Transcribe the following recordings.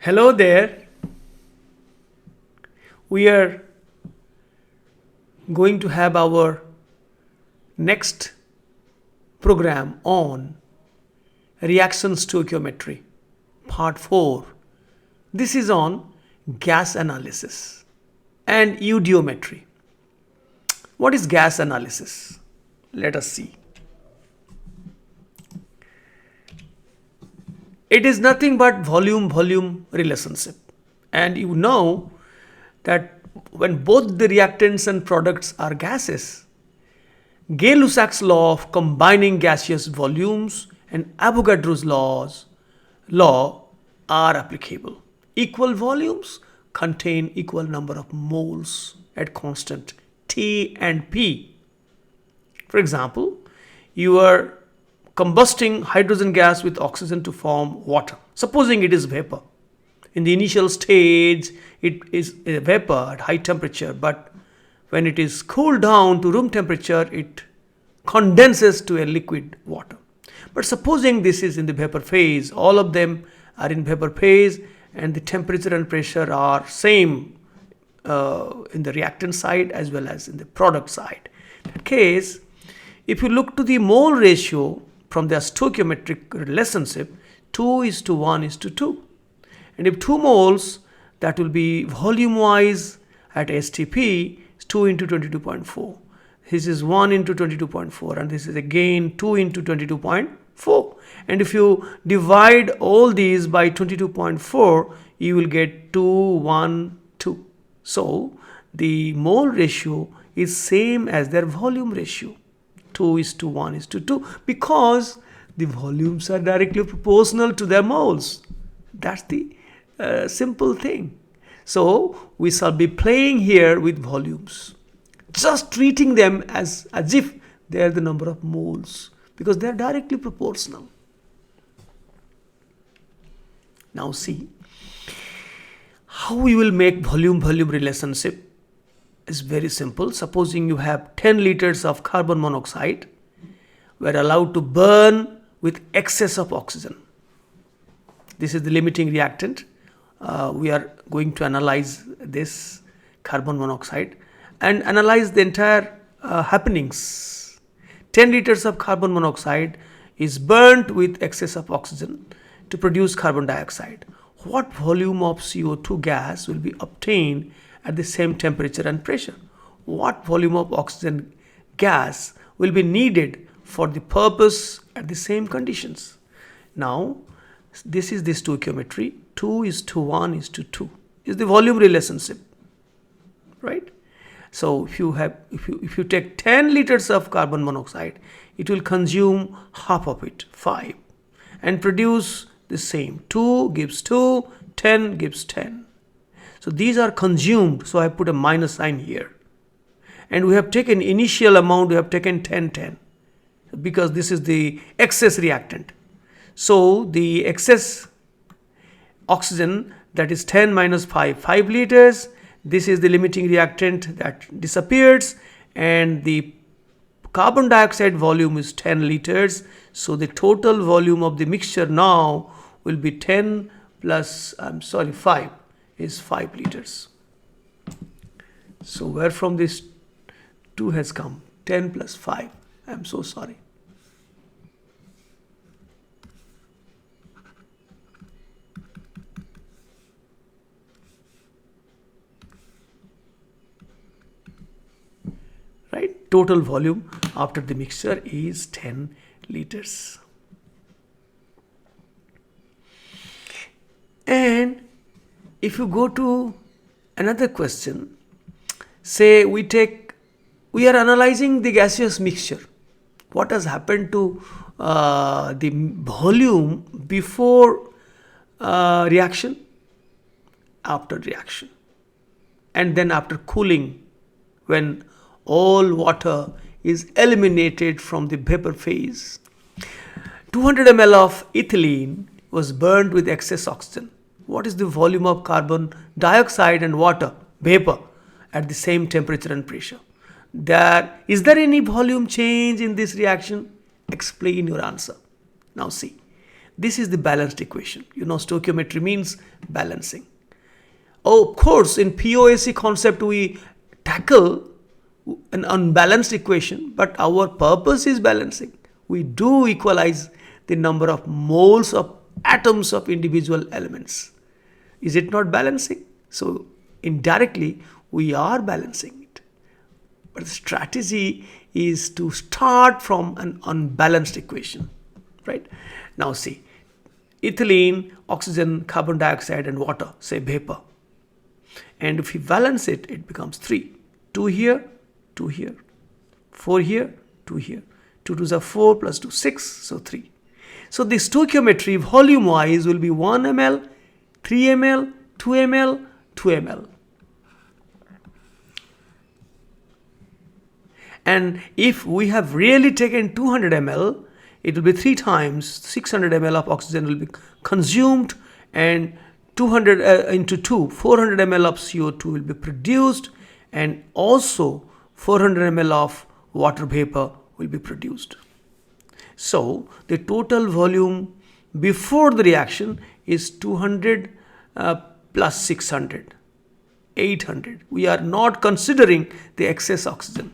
Hello there. We are going to have our next program on reaction stoichiometry, part 4. This is on gas analysis and eudiometry. What is gas analysis? Let us see. It is nothing but volume-volume relationship. And you know that when both the reactants and products are gases, Gay-Lussac's law of combining gaseous volumes and Avogadro's law are applicable. Equal volumes contain equal number of moles at constant T and P. For example, you are combusting hydrogen gas with oxygen to form water. Supposing it is vapor. In the initial stage, it is a vapor at high temperature, but when it is cooled down to room temperature, it condenses to a liquid water. But supposing this is in the vapor phase, all of them are in vapor phase and the temperature and pressure are same in the reactant side as well as in the product side. In that case, if you look to the mole ratio from the stoichiometric relationship, 2:1:2. And if 2 moles, that will be volume wise at STP is 2 into 22.4. This is 1 into 22.4 and this is again 2 into 22.4. And if you divide all these by 22.4, you will get 2:1:2. So the mole ratio is same as their volume ratio. 2:1:2 because the volumes are directly proportional to their moles. That's the simple thing. So we shall be playing here with volumes, just treating them as if they are the number of moles because they are directly proportional. Now see how we will make volume-volume relationship. Is very simple. Supposing you have 10 liters of carbon monoxide, we are allowed to burn with excess of oxygen. This is the limiting reactant. We are going to analyze this carbon monoxide and analyze the entire happenings. 10 liters of carbon monoxide is burnt with excess of oxygen to produce carbon dioxide. What volume of CO2 gas will be obtained at the same temperature and pressure? What volume of oxygen gas will be needed for the purpose at the same conditions? Now, this is the stoichiometry. 2:1:2 is the volume relationship, right? So if you take 10 liters of carbon monoxide, it will consume half of it, 5, and produce the same. 2 gives 2, 10 gives 10. So these are consumed, so I put a minus sign here. And we have taken initial amount, we have taken 10 because this is the excess reactant. So the excess oxygen, that is 10 minus 5 liters. This is the limiting reactant that disappears and the carbon dioxide volume is 10 liters. So the total volume of the mixture now will be 10 plus, 5 is 5 liters. So where from this 2 has come? 10 plus 5. I'm so sorry. Right? Total volume after the mixture is 10 liters. And if you go to another question, say we are analyzing the gaseous mixture. What has happened to the volume before reaction, after reaction, and then after cooling, when all water is eliminated from the vapor phase. 200 ml of ethylene was burned with excess oxygen. What is the volume of carbon dioxide and water, vapor, at the same temperature and pressure? Is there any volume change in this reaction? Explain your answer. Now see, This is the balanced equation. You know, stoichiometry means balancing. Oh, of course, in POAC concept we tackle an unbalanced equation, but our purpose is balancing. We do equalize the number of moles of atoms of individual elements. Is it not balancing? So indirectly we are balancing it. But the strategy is to start from an unbalanced equation, right? Now see, ethylene, oxygen, carbon dioxide and water, say vapor. And if we balance it, it becomes 3. 2 here, 2 here, 4 here, 2 here. 2 2s are 4 plus 2, 6, so 3. So the stoichiometry volume wise will be 1 ml, 3 ml, 2 ml, 2 ml. And if we have really taken 200 ml, it will be 3 times 600 ml of oxygen will be consumed, and 200 into 2, 400 ml of CO2 will be produced, and also 400 ml of water vapor will be produced. So the total volume before the reaction is 200 plus 600, 800. We are not considering the excess oxygen.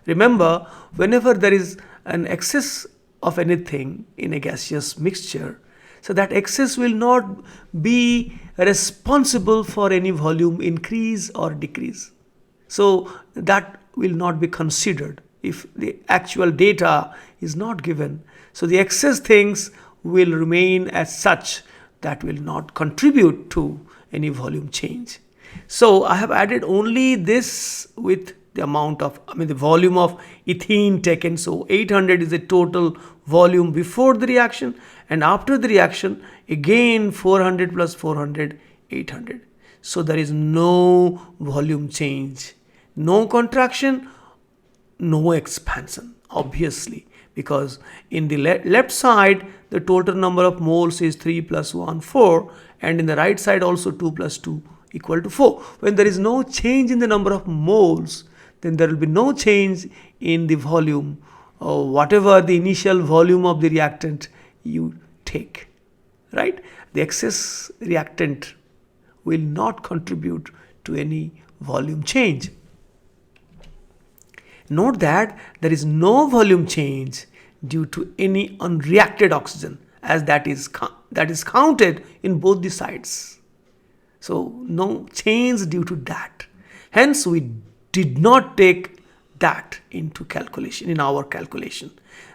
Remember, whenever there is an excess of anything in a gaseous mixture, so that excess will not be responsible for any volume increase or decrease. So that will not be considered if the actual data is not given. So the excess things will remain as such, that will not contribute to any volume change. So I have added only this with the amount of, the volume of ethene taken. So 800 is the total volume before the reaction, and after the reaction again 400 plus 400, 800. So there is no volume change, no contraction, no expansion, obviously, because in the left side the total number of moles is 3 plus 1, 4, and in the right side also 2 plus 2 equal to 4. When there is no change in the number of moles, then there will be no change in the volume, or whatever the initial volume of the reactant you take, right? The excess reactant will not contribute to any volume change. Note that there is no volume change due to any unreacted oxygen, as that is counted in both the sides. So no change due to that. Hence we did not take that into calculation, in our calculation.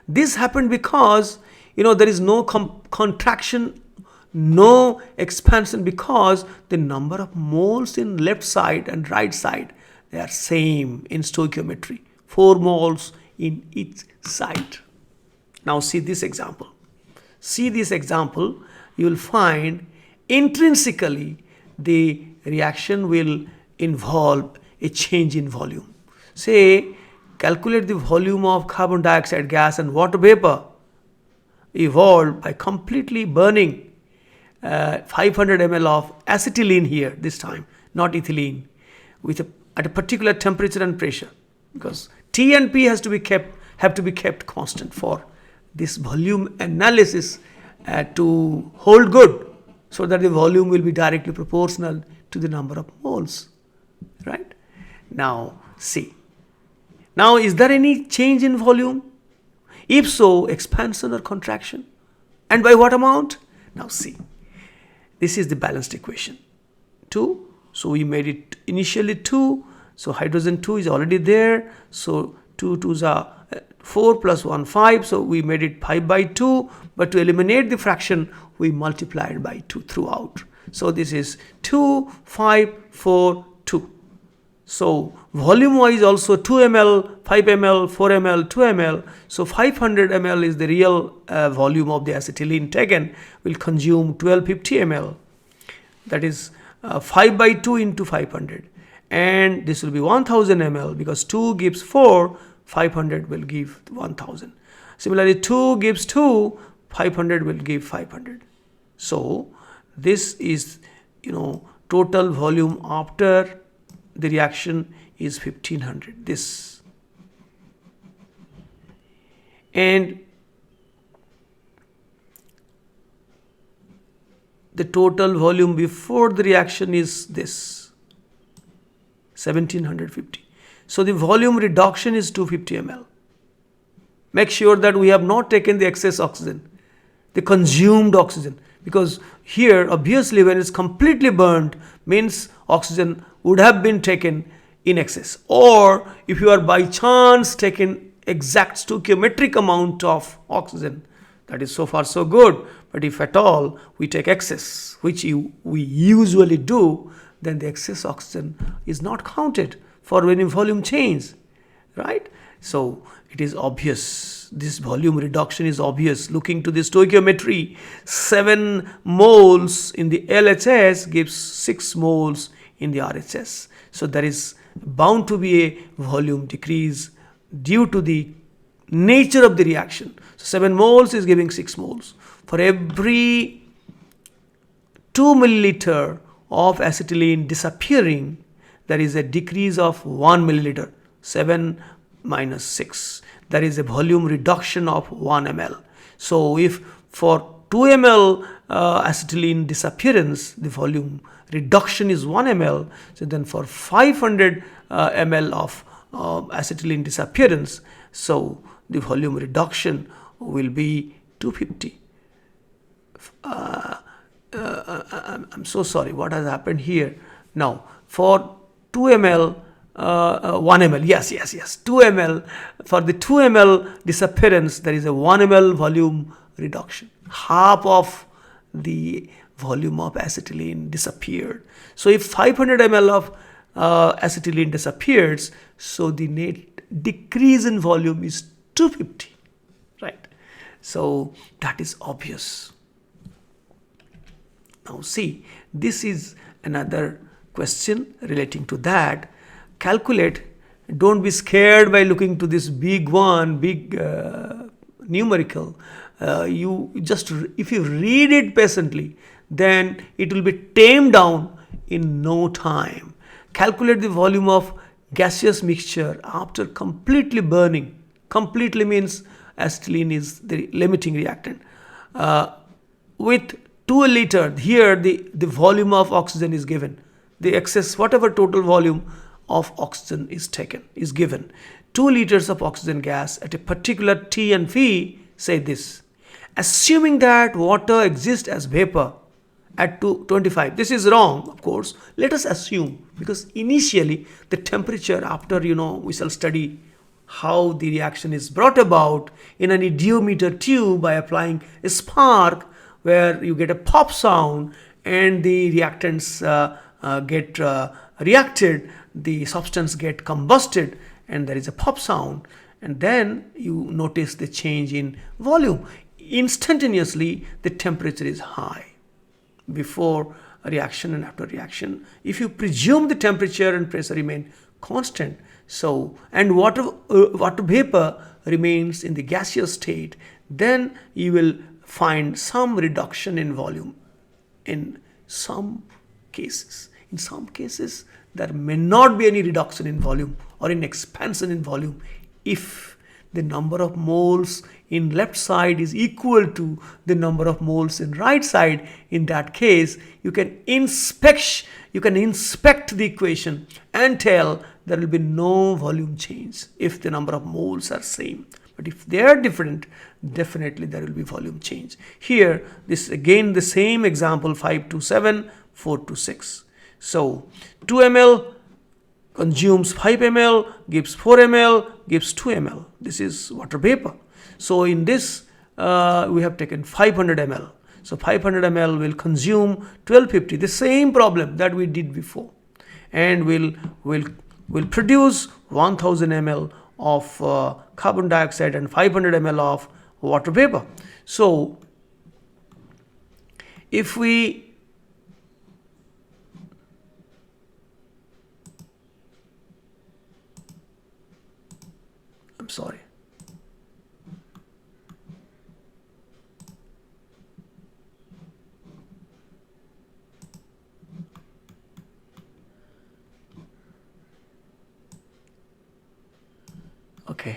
This happened because there is no contraction, no expansion, because the number of moles in left side and right side, they are same in stoichiometry, 4 moles in each side. Now see this example. See this example, you will find intrinsically the reaction will involve a change in volume. Say, calculate the volume of carbon dioxide gas and water vapor evolved by completely burning 500 ml of acetylene here, this time, not ethylene, at a particular temperature and pressure, because T and P have to be kept constant for this volume analysis to hold good, so that the volume will be directly proportional to the number of moles, right? Now see, now is there any change in volume? If so, expansion or contraction, and by what amount? Now see, this is the balanced equation. 2, so we made it initially 2, so hydrogen 2 is already there, so 2 2s are 4 plus 1, 5, so we made it 5 by 2, but to eliminate the fraction we multiplied by 2 throughout. So this is 2, 5, 4, 2. So volume wise also 2 ml, 5 ml, 4 ml, 2 ml. So 500 ml is the real volume of the acetylene taken, will consume 1250 ml. That is 5 by 2 into 500. And this will be 1000 ml, because 2 gives 4, 500 will give 1000. Similarly, 2 gives 2, 500 will give 500. So this is, total volume after the reaction is 1500. This, and the total volume before the reaction is this 1750. So the volume reduction is 250 ml. Make sure that we have not taken the excess oxygen, the consumed oxygen, because here obviously when it's completely burned means oxygen would have been taken in excess. Or if you are by chance taken exact stoichiometric amount of oxygen, that is so far so good. But if at all we take excess, which we usually do, then the excess oxygen is not counted for any volume change, right? So it is obvious, this volume reduction is obvious. Looking to the stoichiometry, 7 moles in the LHS gives 6 moles in the RHS. So there is bound to be a volume decrease due to the nature of the reaction. So 7 moles is giving 6 moles. For every 2 milliliter of acetylene disappearing, there is a decrease of 1 milliliter. 7 minus 6. There is a volume reduction of 1 ml. So if for 2 ml acetylene disappearance, the volume reduction is 1 ml, so then for 500 ml of acetylene disappearance, so the volume reduction will be 250. I'm so sorry, what has happened here? Now for 2 ml 1 ml, yes, 2 ml, for the 2 ml disappearance there is a 1 ml volume reduction. Half of the volume of acetylene disappeared. So if 500 ml of acetylene disappears, so the net decrease in volume is 250, right? So that is obvious. Now see, this is another question relating to that. Calculate, don't be scared by looking to this big numerical. You just, if you read it patiently, then it will be tamed down in no time. Calculate the volume of gaseous mixture after completely burning. Completely means acetylene is the limiting reactant. With 2 liter, here the volume of oxygen is given. The excess, whatever total volume of oxygen is taken, is given. 2 liters of oxygen gas at a particular T and V, say this. Assuming that water exists as vapor at 225. This is wrong, of course. Let us assume, because initially the temperature, after we shall study how the reaction is brought about in an eudiometer tube by applying a spark where you get a pop sound and the reactants get reacted, the substance get combusted and there is a pop sound, and then you notice the change in volume. Instantaneously the temperature is high before a reaction and after reaction. If you presume the temperature and pressure remain constant, so and water vapor remains in the gaseous state, then you will find some reduction in volume in some cases. In some cases there may not be any reduction in volume or in expansion in volume if the number of moles in left side is equal to the number of moles in right side. In that case, you can inspect the equation and tell there will be no volume change if the number of moles are same. But if they are different, definitely there will be volume change. Here, this again the same example, 527, 426. So 2 ml consumes 5 ml, gives 4 ml, gives 2 ml. This is water vapor. So in this, we have taken 500 ml. So 500 ml will consume 1250, the same problem that we did before, and will produce 1000 ml of carbon dioxide and 500 ml of water vapor. So if we sorry. Okay.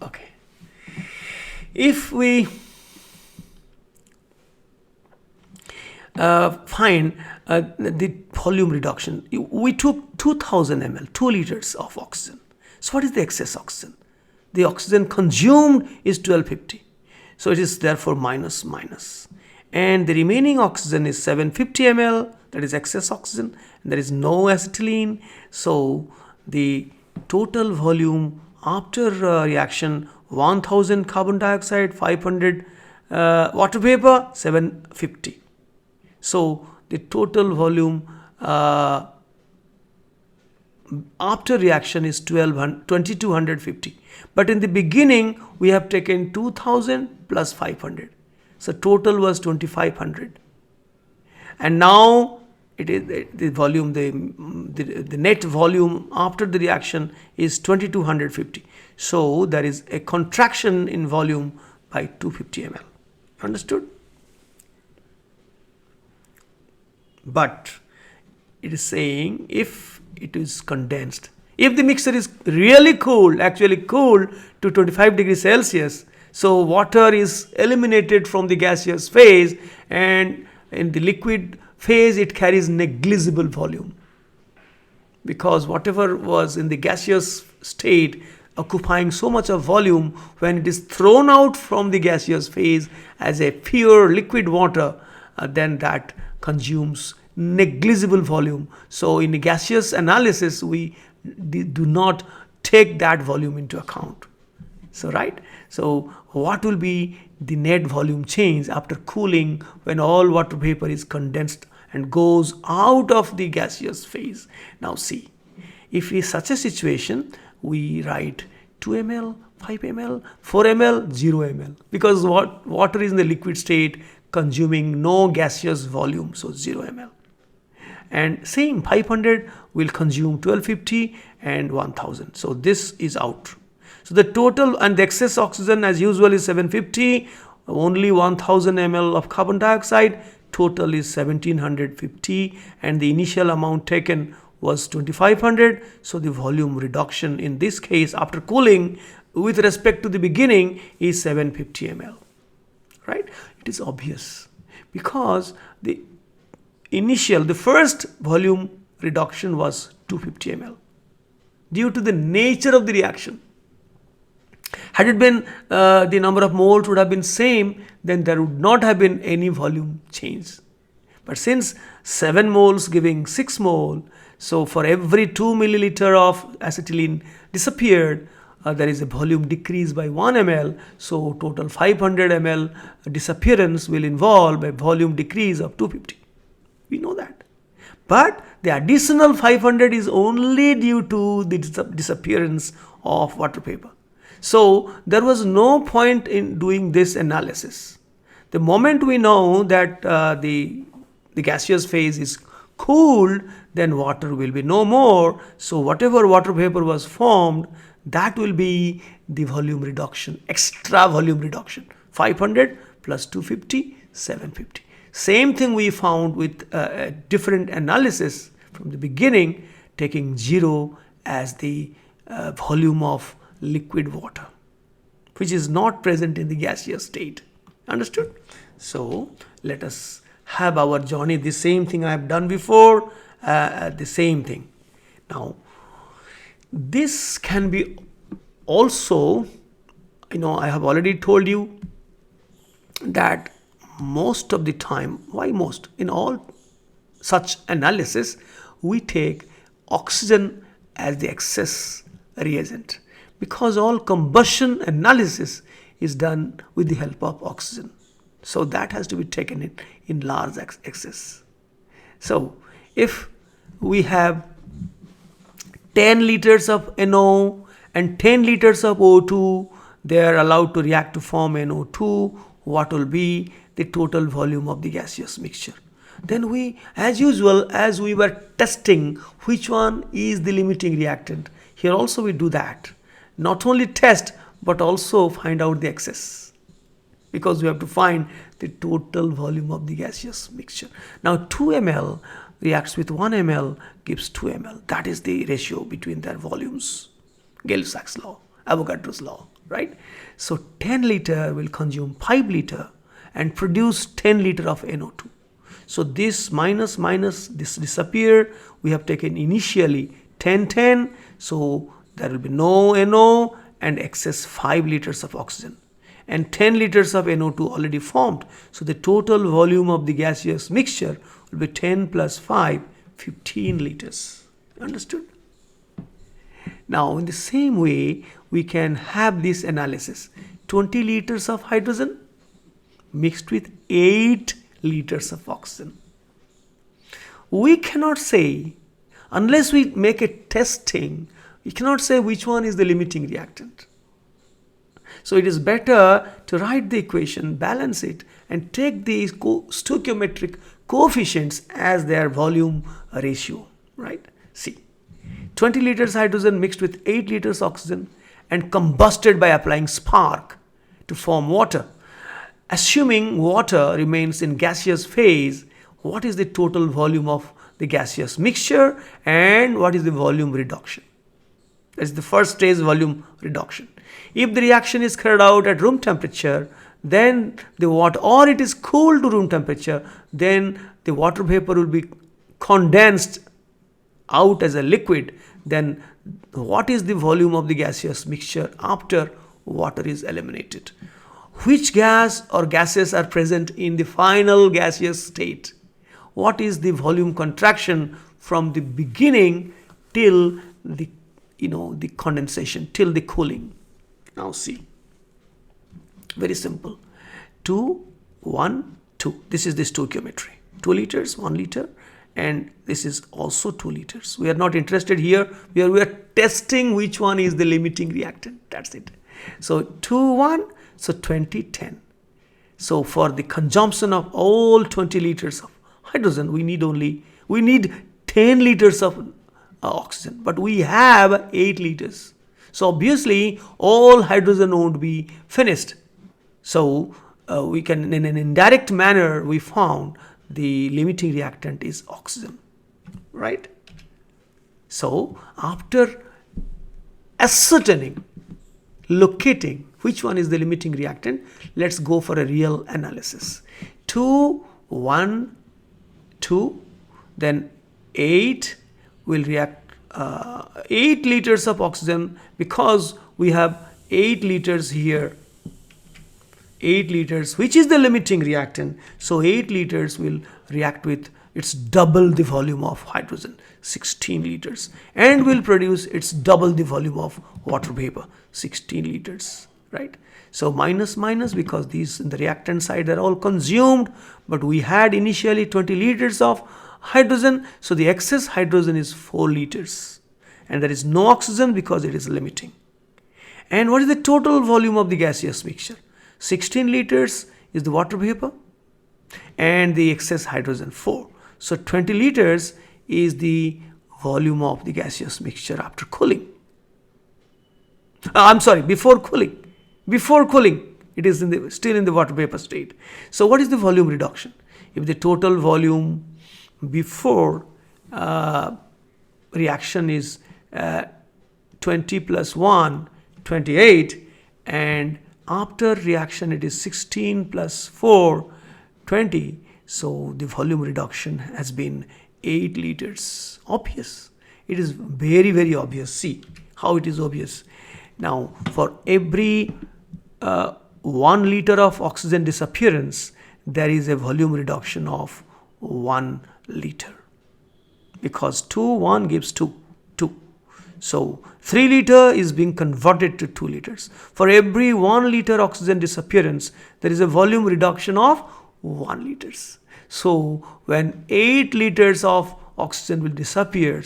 Okay. If we find the volume reduction, we took 2000 ml, 2 liters of oxygen. So what is the excess oxygen? The oxygen consumed is 1250. So it is therefore minus minus. And the remaining oxygen is 750 ml, that is excess oxygen, and there is no acetylene. So the total volume after reaction, 1000 carbon dioxide, 500 water vapor, 750. So the total volume after reaction is 2250. But in the beginning we have taken 2000 plus 500. So total was 2500. And now it is the volume, the net volume after the reaction is 2250. So there is a contraction in volume by 250 ml. Understood? But it is saying if it is condensed, if the mixture is really cooled, actually cooled to 25 degrees Celsius, so water is eliminated from the gaseous phase, and in the liquid phase it carries negligible volume, because whatever was in the gaseous state occupying so much of volume, when it is thrown out from the gaseous phase as a pure liquid water, then that consumes negligible volume. So in the gaseous analysis we do not take that volume into account. So right, so what will be the net volume change after cooling when all water vapor is condensed and goes out of the gaseous phase? Now see, if in such a situation we write 2 ml, 5 ml, 4 ml, 0 ml, because water is in the liquid state consuming no gaseous volume, so 0 ml. And same 500 will consume 1250 and 1000. So this is out. So the total and the excess oxygen as usual is 750, only 1000 ml of carbon dioxide, total is 1750, and the initial amount taken was 2500. So the volume reduction in this case after cooling with respect to the beginning is 750 ml. Right? It is obvious because the first volume reduction was 250 ml due to the nature of the reaction. Had it been the number of moles would have been same, then there would not have been any volume change. But since 7 moles giving 6 mole, so for every 2 milliliter of acetylene disappeared, there is a volume decrease by 1 ml. So total 500 ml disappearance will involve a volume decrease of 250. We know that. But the additional 500 is only due to the disappearance of water vapor. So there was no point in doing this analysis. The moment we know that the gaseous phase is cooled, then water will be no more. So whatever water vapor was formed, that will be the volume reduction, extra volume reduction. 500 plus 250, 750. Same thing we found with a different analysis from the beginning, taking 0 as the volume of liquid water, which is not present in the gaseous state. Understood? So let us have our journey. The same thing I have done before, the same thing. Now, this can be also, I have already told you that most of the time, why most? In all such analysis, we take oxygen as the excess reagent, because all combustion analysis is done with the help of oxygen. So that has to be taken in large excess. So if we have 10 liters of NO and 10 liters of O2, they are allowed to react to form NO2. What will be the total volume of the gaseous mixture? Then we, as usual, as we were testing which one is the limiting reactant, here also we do that. Not only test, but also find out the excess, because we have to find the total volume of the gaseous mixture. Now 2 ml reacts with 1 ml gives 2 ml. That is the ratio between their volumes, Gay-Lussac's law. Avogadro's law, right? So 10 liter will consume 5 liter and produce 10 liter of NO2. So this minus this disappear. We have taken initially 10, so there will be no NO and excess 5 liters of oxygen, and 10 liters of NO2 already formed. So the total volume of the gaseous mixture will be 10 plus 5, 15 liters. Understood? Now in the same way, we can have this analysis. 20 liters of hydrogen mixed with 8 liters of oxygen. We cannot say, unless we make a testing, we cannot say which one is the limiting reactant. So it is better to write the equation, balance it, and take these stoichiometric coefficients as their volume ratio, right? See, 20 liters hydrogen mixed with 8 liters oxygen and combusted by applying spark to form water. Assuming water remains in gaseous phase, what is the total volume of the gaseous mixture and what is the volume reduction? That is the first stage, volume reduction. If the reaction is carried out at room temperature, then the water, or it is cooled to room temperature, then the water vapor will be condensed out as a liquid. Then what is the volume of the gaseous mixture after water is eliminated? Which gas or gases are present in the final gaseous state? What is the volume contraction from the beginning till the the condensation, till the cooling? Now see, very simple. 2, 1, 2. This is the stoichiometry. 2 liters, 1 liter, and this is also 2 liters. We are not interested here. We are testing which one is the limiting reactant. That's it. So 2, 1, so 20, 10. So for the consumption of all 20 liters of hydrogen, we need 10 liters of oxygen, but we have 8 liters. So obviously all hydrogen won't be finished. So we can, in an indirect manner, we found the limiting reactant is oxygen, right? So after ascertaining, locating which one is the limiting reactant, let's go for a real analysis. 2, 1, 2, then 8 will react 8 liters of oxygen, because we have 8 liters here. 8 liters, which is the limiting reactant. So 8 liters will react with its double the volume of hydrogen, 16 liters, and will produce its double the volume of water vapor, 16 liters, right? So minus, because these in the reactant side are all consumed, but we had initially 20 liters of hydrogen, so the excess hydrogen is 4 liters, and there is no oxygen because it is limiting. And what is the total volume of the gaseous mixture? 16 liters is the water vapor, and the excess hydrogen 4. So 20 liters is the volume of the gaseous mixture after cooling. Before cooling. Before cooling, it is still in the water vapor state. So what is the volume reduction? If the total volume before reaction is 20 plus 1, 28, and after reaction it is 16 plus 4, 20. So the volume reduction has been 8 liters. Obvious. It is very, very obvious. See how it is obvious. Now for every 1 liter of oxygen disappearance, there is a volume reduction of 1 liter, because 2, 1 gives 2. So 3 liter is being converted to 2 liters. For every 1 liter oxygen disappearance, there is a volume reduction of 1 liters. So when 8 liters of oxygen will disappear,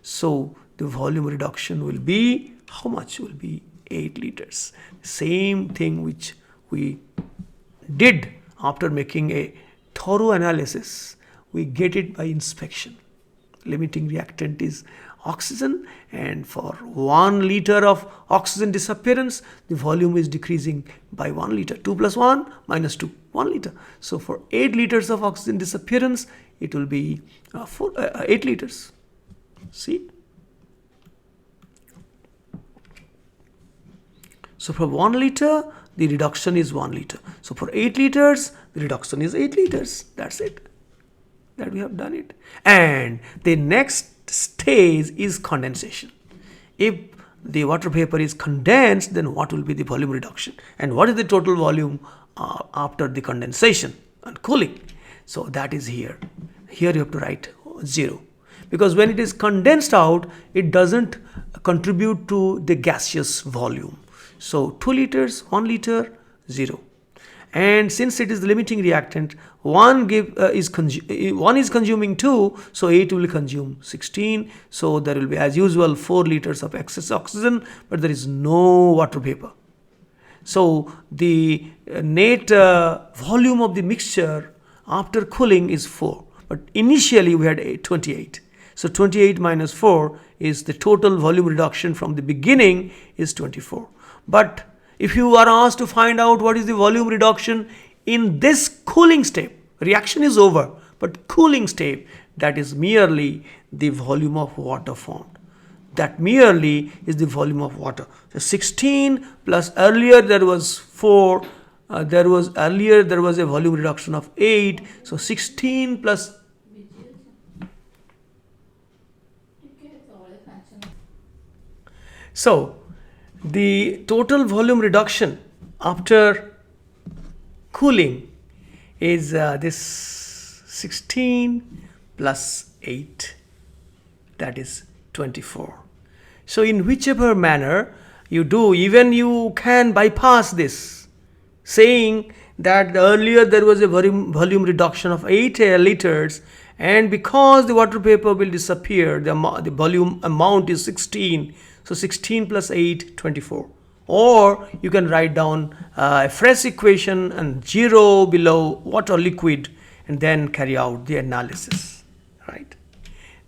so the volume reduction will be, how much will be? 8 liters. Same thing which we did after making a thorough analysis. We get it by inspection. Limiting reactant is oxygen, and for 1 liter of oxygen disappearance, the volume is decreasing by 1 liter. 2 plus 1 minus 2, 1 liter. So for 8 liters of oxygen disappearance, it will be 8 liters. See? So for 1 liter, the reduction is 1 liter. So for 8 liters, the reduction is 8 liters. That's it. That we have done it. And the next stage is condensation. If the water vapor is condensed, then what will be the volume reduction? And what is the total volume after the condensation and cooling? So that is here. Here you have to write 0. Because when it is condensed out, it doesn't contribute to the gaseous volume. So 2 liters, 1 liter, 0. And since it is the limiting reactant, one is consuming 2, so 8 will consume 16. So there will be, as usual, 4 liters of excess oxygen, but there is no water vapor. So the net volume of the mixture after cooling is 4. But initially we had 28. So 28 minus 4 is the total volume reduction from the beginning is 24. But if you are asked to find out what is the volume reduction in this cooling step, reaction is over, but cooling step, that is merely the volume of water formed. That merely is the volume of water. So 16 plus earlier there was 4, there was a volume reduction of 8. So 16 plus so the total volume reduction after cooling is this 16 plus 8, that is 24. So in whichever manner you do, even you can bypass this, saying that earlier there was a volume reduction of 8 liters, and because the water vapor will disappear, the volume amount is 16. So 16 plus 8, 24. Or you can write down a fresh equation and 0 below water liquid and then carry out the analysis. Right?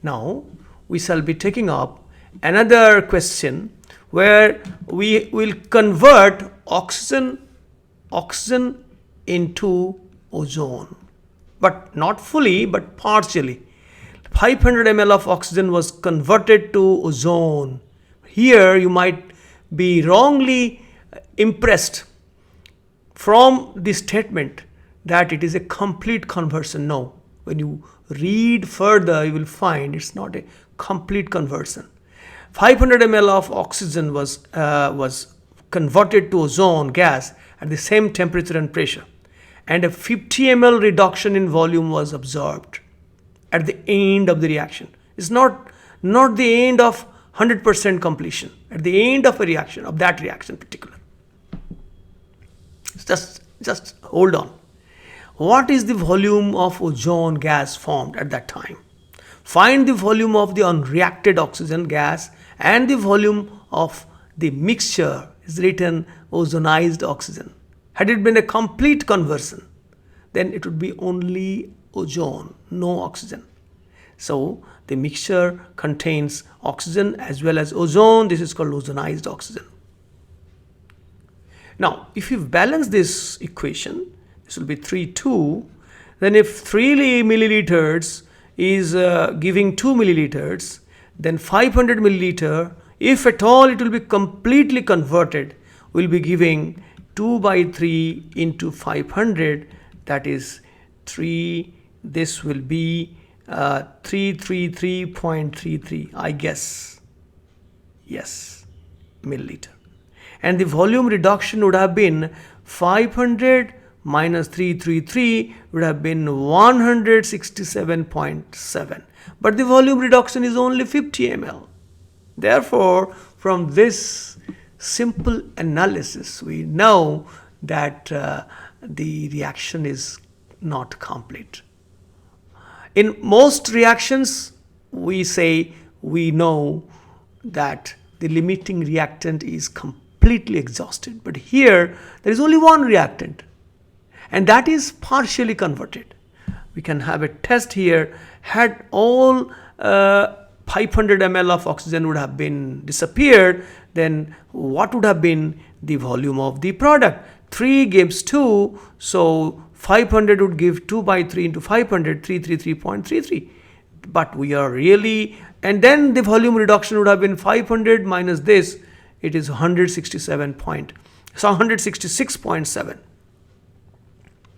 Now we shall be taking up another question where we will convert oxygen into ozone, but not fully, but partially. 500 ml of oxygen was converted to ozone. Here you might be wrongly impressed from the statement that it is a complete conversion. No, when you read further, you will find it's not a complete conversion. 500 ml of oxygen was converted to ozone gas at the same temperature and pressure, and a 50 ml reduction in volume was observed at the end of the reaction. It's not the end of 100% completion, at the end of a reaction, of that reaction particular. Just hold on. What is the volume of ozone gas formed at that time? Find the volume of the unreacted oxygen gas and the volume of the mixture is written ozonized oxygen. Had it been a complete conversion, then it would be only ozone, no oxygen. So the mixture contains oxygen as well as ozone. This is called ozonized oxygen. Now, if you balance this equation, this will be 3,2. Then if 3 milliliters is giving 2 milliliters, then 500 milliliter, if at all it will be completely converted, will be giving 2 by 3 into 500, that is 3. This will be 333.33, I guess. Yes, milliliter. And the volume reduction would have been 500 minus 333 would have been 167.7. But the volume reduction is only 50 ml. Therefore, from this simple analysis, we know that the reaction is not complete. In most reactions, we say we know that the limiting reactant is completely exhausted. But here, there is only one reactant, and that is partially converted. We can have a test here. Had all 500 ml of oxygen would have been disappeared, then what would have been the volume of the product? 3 gives 2, so 500 would give 2 by 3 into 500, 333.33. But we are really, and then the volume reduction would have been 500 minus this it is 166.7.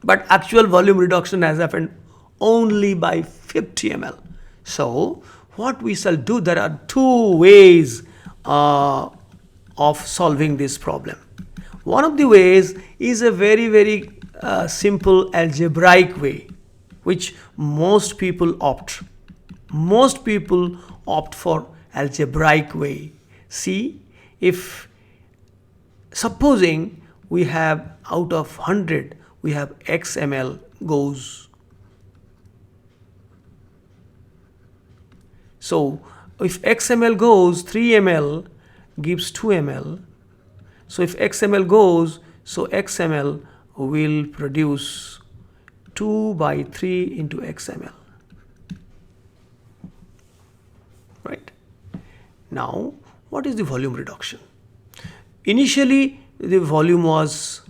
But actual volume reduction has happened only by 50 ml. So what we shall do, there are two ways of solving this problem. One of the ways is a very simple algebraic way, which most people opt. Most people opt for algebraic way. See, if supposing we have out of 100, we have x ml goes. So if x ml goes, 3 ml gives 2 ml. So if x ml goes, so x ml will produce 2 by 3 into x ml. Right? Now, what is the volume reduction? Initially, the volume was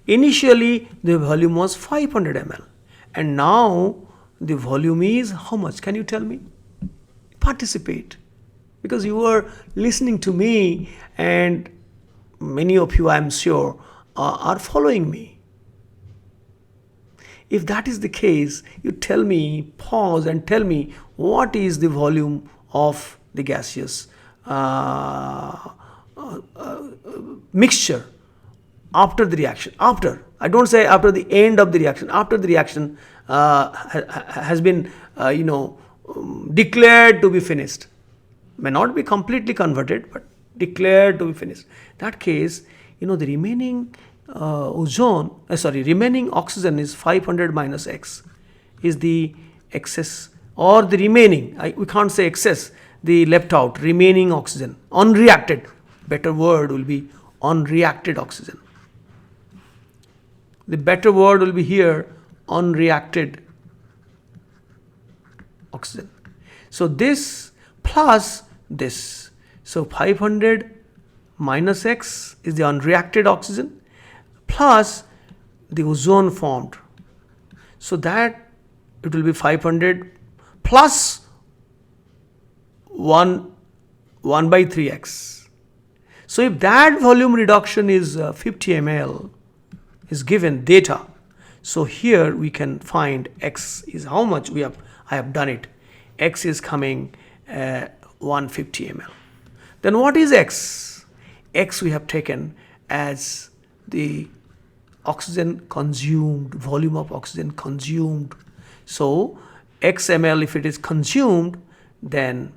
500 ml, and now the volume is how much? Can you tell me? Participate, because you are listening to me, and many of you, I am sure, are following me. If that is the case, you tell me, pause and tell me what is the volume of the gaseous mixture after the reaction. After, I don't say after the end of the reaction, after the reaction has been declared to be finished. May not be completely converted, but declared to be finished. That case, the remaining remaining oxygen is 500 minus X, is the excess, or the remaining, we can't say excess, the left out, remaining oxygen, unreacted, better word will be unreacted oxygen. The better word will be here, unreacted oxygen. So this plus this. So 500 minus X is the unreacted oxygen plus the ozone formed. So that it will be 500 plus 1 by 3x. So if that volume reduction is 50 ml is given data, so here we can find X is how much I have done it. X is coming 150 ml. Then what is X? X we have taken as the oxygen consumed, volume of oxygen consumed. So X ml, if it is consumed, then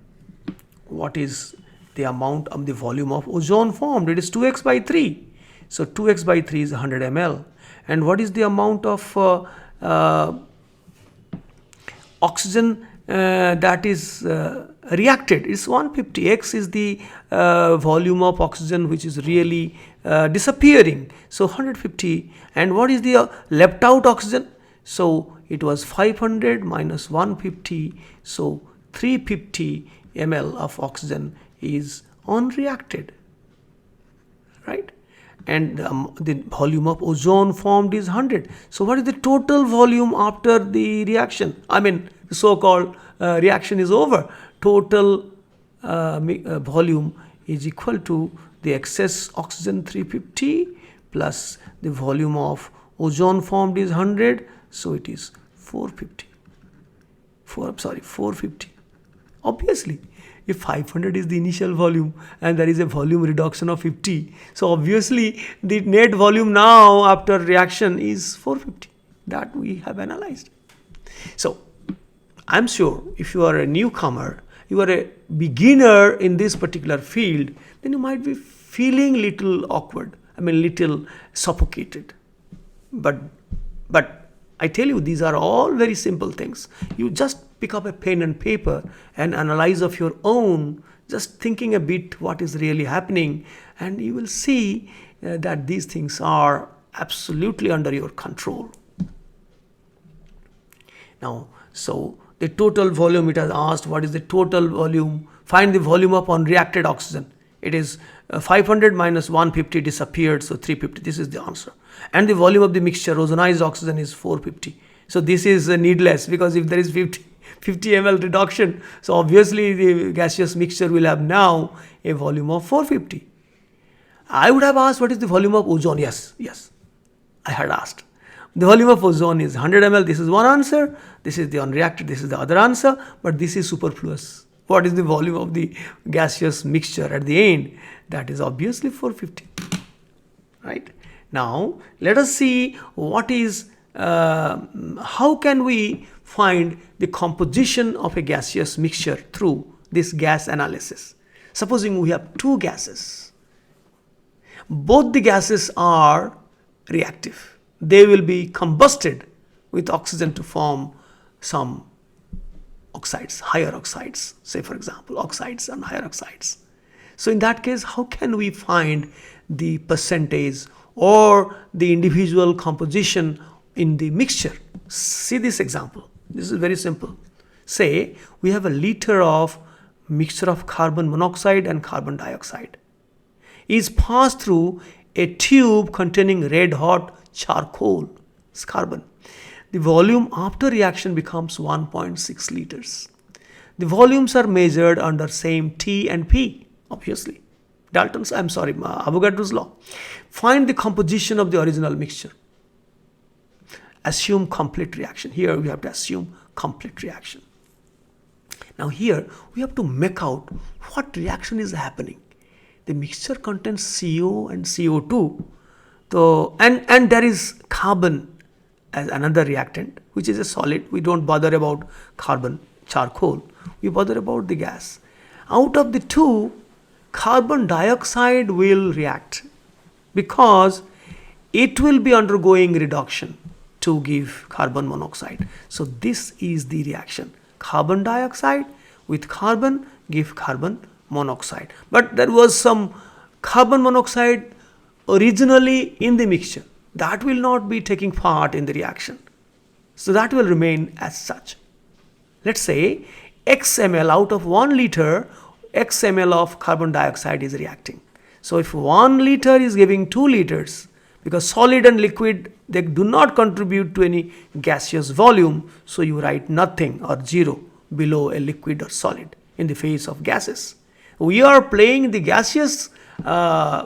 what is the amount of the volume of ozone formed? It is 2x by 3. So 2x by 3 is 100 ml. And what is the amount of oxygen that is reacted? It's 150. X is the volume of oxygen which is really disappearing. So 150. And what is the left out oxygen? So it was 500 minus 150. So 350 ml of oxygen is unreacted, right? And the volume of ozone formed is 100. So what is the total volume after the reaction? I mean, the so-called reaction is over. Total volume is equal to the excess oxygen 350 plus the volume of ozone formed is 100. So it is 450. 450. Obviously, if 500 is the initial volume and there is a volume reduction of 50, so obviously the net volume now after reaction is 450. That we have analyzed. So I'm sure if you are a newcomer, you are a beginner in this particular field, then you might be feeling little awkward, little suffocated. But I tell you, these are all very simple things. You just pick up a pen and paper and analyze of your own, just thinking a bit what is really happening, and you will see that these things are absolutely under your control. Now, so the total volume, it has asked what is the total volume. Find the volume of unreacted oxygen. It is 500 minus 150 disappeared, so 350. This is the answer. And the volume of the mixture, ozonized oxygen, is 450. So this is needless, because if there is 50, 50 ml reduction. So obviously the gaseous mixture will have now a volume of 450. I would have asked what is the volume of ozone. Yes, I had asked. The volume of ozone is 100 ml. This is one answer. This is the unreacted. This is the other answer. But this is superfluous. What is the volume of the gaseous mixture at the end? That is obviously 450. Right? Now, let us see what is, how can we find the composition of a gaseous mixture through this gas analysis. Supposing we have two gases. Both the gases are reactive. They will be combusted with oxygen to form some oxides, higher oxides, say for example, oxides and higher oxides. So in that case, how can we find the percentage or the individual composition in the mixture? See this example. This is very simple. Say we have a liter of mixture of carbon monoxide and carbon dioxide is passed through a tube containing red hot charcoal, it's carbon. The volume after reaction becomes 1.6 liters. The volumes are measured under same T and P, obviously. Avogadro's law. Find the composition of the original mixture. Assume complete reaction. Here we have to assume complete reaction. Now here we have to make out what reaction is happening. The mixture contains CO and CO2. So, and there is carbon as another reactant, which is a solid. We don't bother about carbon, charcoal. We bother about the gas. Out of the two, carbon dioxide will react because it will be undergoing reduction to give carbon monoxide. So this is the reaction. Carbon dioxide with carbon give carbon monoxide. But there was some carbon monoxide originally in the mixture. That will not be taking part in the reaction. So that will remain as such. Let's say X ml out of 1 liter, X ml of carbon dioxide is reacting. So if 1 liter is giving 2 liters, because solid and liquid, they do not contribute to any gaseous volume, so you write nothing or 0 below a liquid or solid in the face of gases. We are playing the gaseous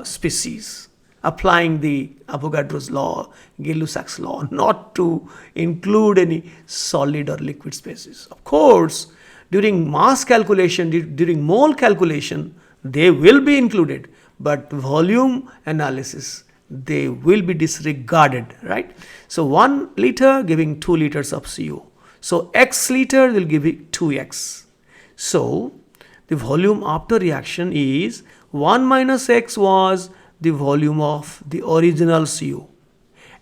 species, applying the Avogadro's law, Gay-Lussac's law, not to include any solid or liquid species. Of course, during mass calculation, during mole calculation, they will be included, but volume analysis, they will be disregarded, right? So 1 liter giving 2 liters of CO. So X liter will give it 2X. So the volume after reaction is 1 minus X was the volume of the original CO,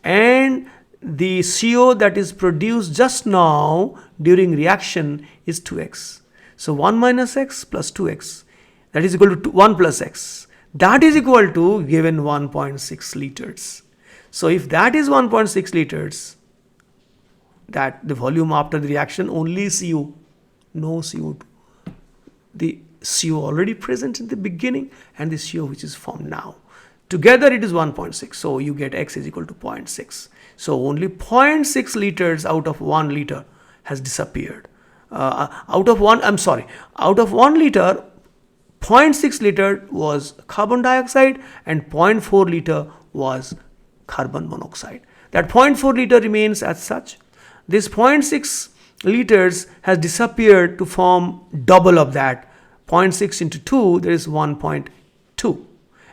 and the CO that is produced just now during reaction is 2X. So 1 minus X plus 2X, that is equal to 1 plus X. That is equal to given 1.6 liters. So if that is 1.6 liters, that the volume after the reaction only CO, no CO2. The CO already present in the beginning and the CO which is formed now. Together it is 1.6. So you get X is equal to 0.6. So only 0.6 liters out of 1 liter has disappeared. Out of 1 liter, 0.6 liter was carbon dioxide and 0.4 liter was carbon monoxide. That 0.4 liter remains as such. This 0.6 liters has disappeared to form double of that. 0.6 into 2, there is 1.2.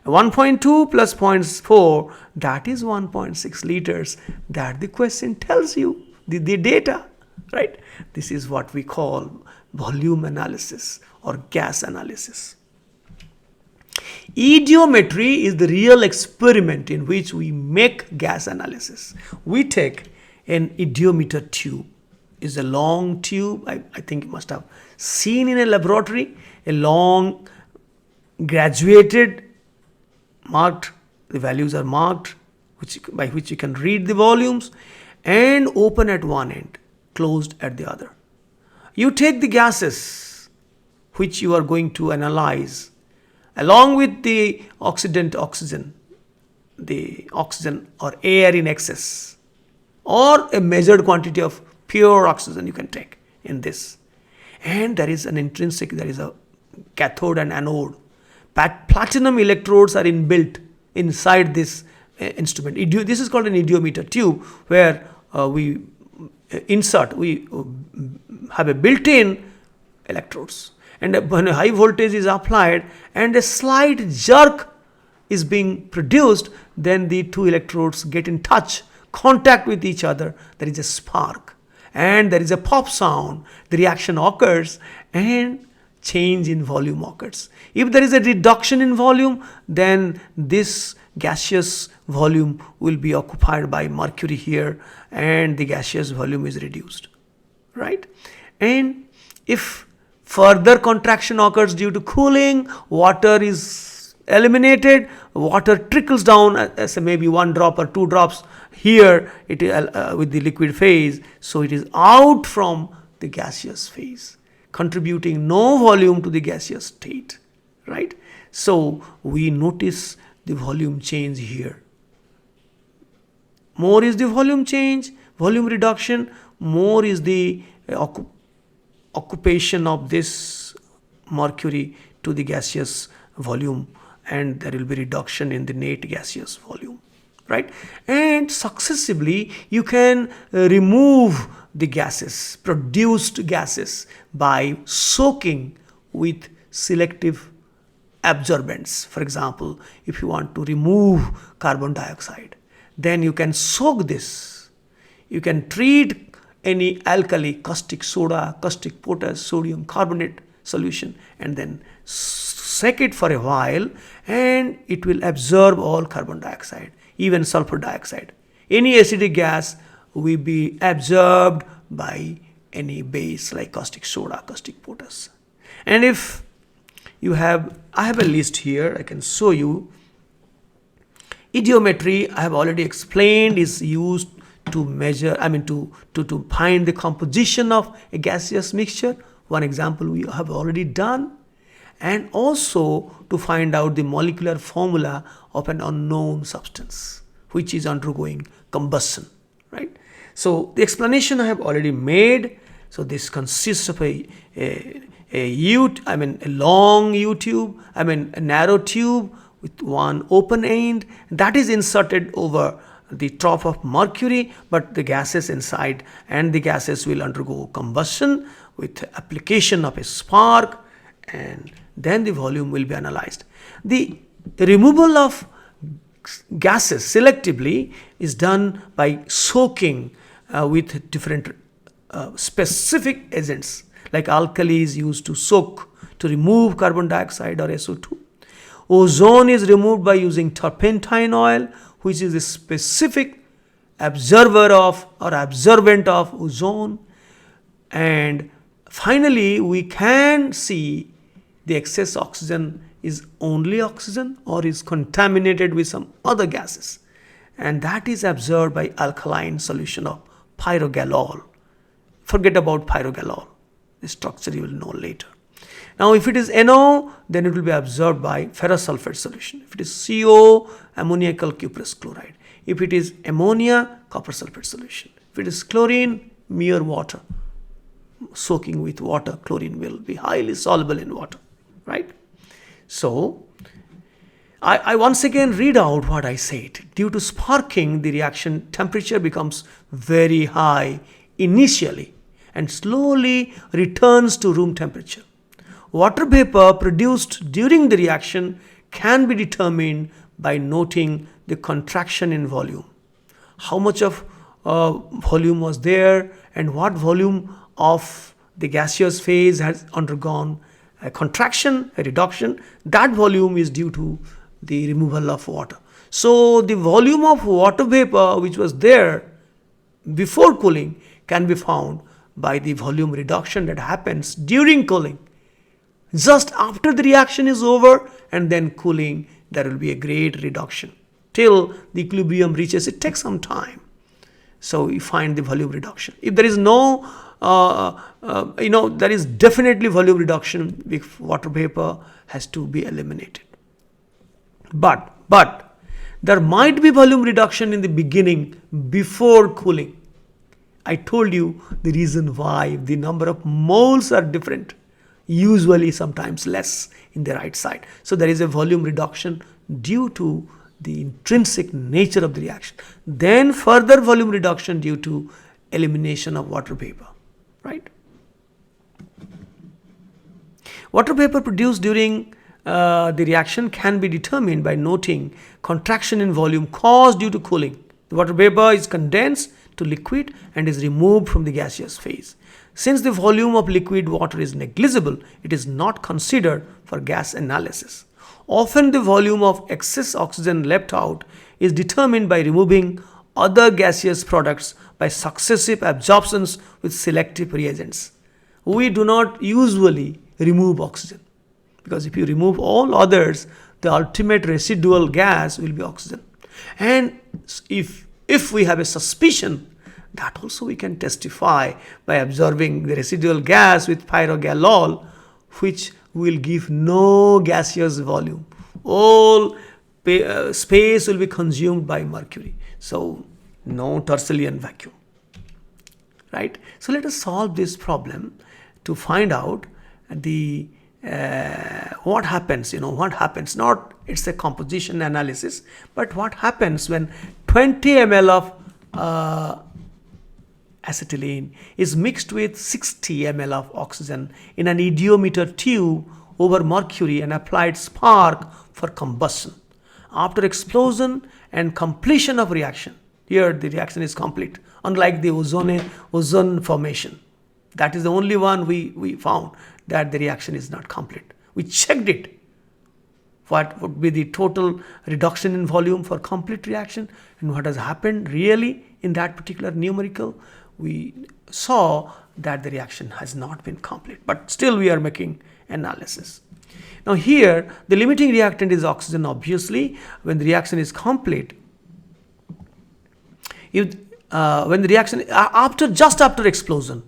1.2 plus 0.4, that is 1.6 liters. That the question tells you, the data, right? This is what we call volume analysis or gas analysis. Eudiometry is the real experiment in which we make gas analysis. We take an eudiometer tube. It's a long tube. I think you must have seen in a laboratory, a long graduated, marked, the values are marked, by which you can read the volumes, and open at one end, closed at the other. You take the gases which you are going to analyze along with the oxidant oxygen, the oxygen or air in excess, or a measured quantity of pure oxygen you can take in this and there is a cathode and anode. Platinum electrodes are inbuilt inside this instrument. This is called an Eudiometer tube, where we have a built-in electrodes, and when a high voltage is applied and a slight jerk is being produced, then the two electrodes get in touch, contact with each other, there is a spark and there is a pop sound, the reaction occurs and change in volume occurs. If there is a reduction in volume, then this gaseous volume will be occupied by mercury here and the gaseous volume is reduced, right? And if further contraction occurs due to cooling, water is eliminated, water trickles down as maybe 1 drop or 2 drops here with the liquid phase, so it is out from the gaseous phase, contributing no volume to the gaseous state, right? So we notice the volume change here. More is the volume change, volume reduction, more is the occupation of this mercury to the gaseous volume, and there will be reduction in the net gaseous volume, right? And successively you can remove the gases, produced gases, by soaking with selective absorbents. For example, if you want to remove carbon dioxide, then you can soak this. You can treat any alkali, caustic soda, caustic potash, sodium carbonate solution, and then soak it for a while, and it will absorb all carbon dioxide, even sulfur dioxide. Any acidic gas will be absorbed by any base like caustic soda, caustic potash. And if you have, I have a list here, I can show you. Eudiometry, I have already explained, is used to measure, to find the composition of a gaseous mixture. One example we have already done. And also to find out the molecular formula of an unknown substance which is undergoing combustion, right? So the explanation I have already made. So this consists of a long U tube, a narrow tube with one open end that is inserted over the trough of mercury, but the gases inside, and the gases will undergo combustion with application of a spark, and then the volume will be analyzed. The removal of gases selectively is done by soaking with different specific agents, like alkali is used to soak to remove carbon dioxide or SO2. Ozone is removed by using turpentine oil, which is a specific absorber of or absorbent of ozone. And finally, we can see the excess oxygen is only oxygen or is contaminated with some other gases, and that is absorbed by alkaline solution of pyrogalol. Forget about pyrogalol, the structure you will know later. Now if it is NO, then it will be absorbed by ferrous sulfate solution. If it is CO, ammoniacal cuprous chloride. If it is ammonia, copper sulfate solution. If it is chlorine, mere water. Soaking with water, chlorine will be highly soluble in water, right? So I once again read out what I said. Due to sparking, the reaction temperature becomes very high initially and slowly returns to room temperature. Water vapor produced during the reaction can be determined by noting the contraction in volume. How much of volume was there and what volume of the gaseous phase has undergone a contraction, a reduction. That volume is due to the removal of water. So the volume of water vapor which was there before cooling can be found by the volume reduction that happens during cooling. Just after the reaction is over and then cooling, there will be a great reduction till the equilibrium reaches. It takes some time. So we find the volume reduction. If there is no, there is definitely volume reduction if water vapor has to be eliminated. But there might be volume reduction in the beginning before cooling. I told you the reason why. The number of moles are different, usually sometimes less in the right side. So there is a volume reduction due to the intrinsic nature of the reaction. Then further volume reduction due to elimination of water vapor, right? Water vapor produced during the reaction can be determined by noting contraction in volume caused due to cooling. The water vapor is condensed to liquid and is removed from the gaseous phase. Since the volume of liquid water is negligible, it is not considered for gas analysis. Often the volume of excess oxygen left out is determined by removing other gaseous products by successive absorptions with selective reagents. We do not usually remove oxygen, because if you remove all others, the ultimate residual gas will be oxygen. And if we have a suspicion, that also we can testify by observing the residual gas with pyrogalol, which will give no gaseous volume. All space will be consumed by mercury. So no Terselian vacuum, right? So let us solve this problem to find out the what happens. What happens, not it's a composition analysis, but what happens when 20 ml of acetylene is mixed with 60 ml of oxygen in an eudiometer tube over mercury and applied spark for combustion. After explosion and completion of reaction, here the reaction is complete, unlike the ozone formation. That is the only one we found that the reaction is not complete. We checked it. What would be the total reduction in volume for complete reaction and what has happened really in that particular numerical? We saw that the reaction has not been complete, but still we are making analysis. Now here the limiting reactant is oxygen. Obviously when the reaction is complete, when the reaction just after explosion,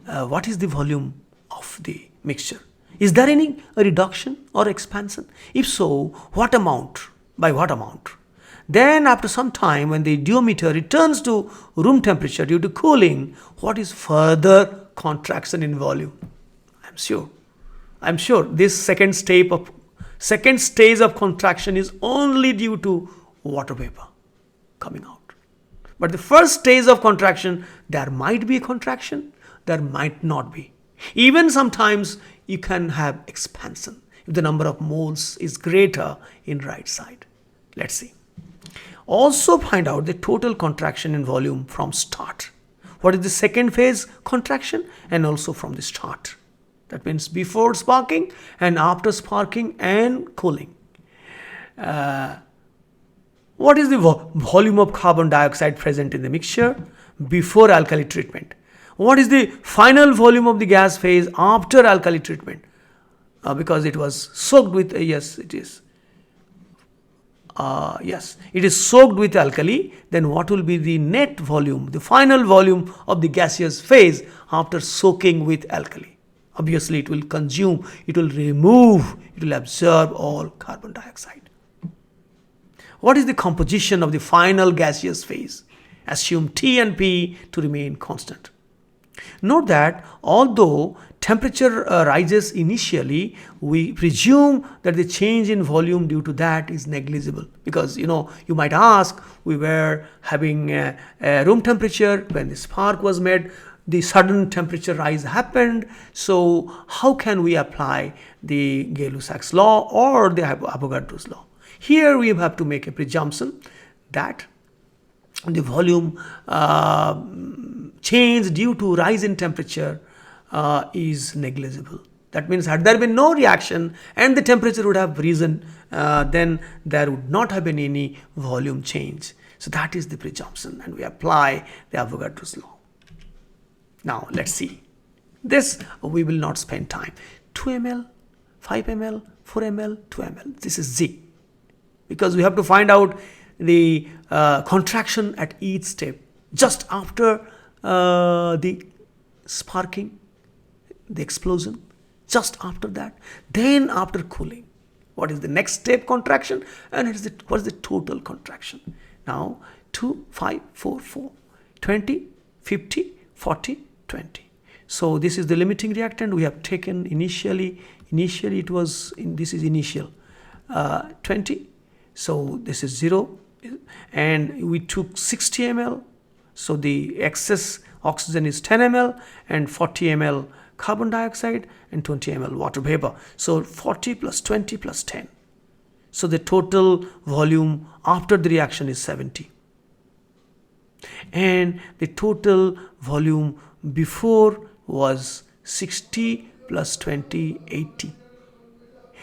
what is the volume of the mixture? Is there any reduction or expansion? If so, what amount? By what amount? Then after some time, when the eudiometer returns to room temperature due to cooling, what is further contraction in volume? I'm sure this second stage of contraction is only due to water vapor coming out. But the first stage of contraction, there might be a contraction, there might not be. Even sometimes you can have expansion if the number of moles is greater in right side. Let's see. Also find out the total contraction in volume from start. What is the second phase contraction, and also from the start. That means before sparking and after sparking and cooling. What is the volume of carbon dioxide present in the mixture before alkali treatment? What is the final volume of the gas phase after alkali treatment? Because it was soaked with, it is soaked with alkali, then what will be the net volume, the final volume of the gaseous phase after soaking with alkali? Obviously it will consume, it will remove, it will absorb all carbon dioxide. What is the composition of the final gaseous phase? Assume T and P to remain constant. Note that although temperature rises initially, we presume that the change in volume due to that is negligible, because you might ask, we were having a room temperature when the spark was made, the sudden temperature rise happened, so how can we apply the Gay-Lussac's law or the Avogadro's law? Here we have to make a presumption that the volume change due to rise in temperature is negligible. That means had there been no reaction and the temperature would have risen, then there would not have been any volume change. So that is the presumption, and we apply the Avogadro's law. Now let's see. This we will not spend time. 2 ml, 5 ml, 4 ml, 2 ml. This is Z. Because we have to find out the contraction at each step. Just after the sparking, the explosion, just after that, then after cooling. What is the next step contraction, and what is the total contraction? Now 2, 5, 4, 4. 20, 50, 40, 20. So this is the limiting reactant we have taken initially. Initially it was, this is initial 20. So this is 0. And we took 60 ml. So the excess oxygen is 10 ml and 40 ml carbon dioxide and 20 ml water vapor. So 40 plus 20 plus 10. So the total volume after the reaction is 70. And the total volume before was 60 plus 20, 80.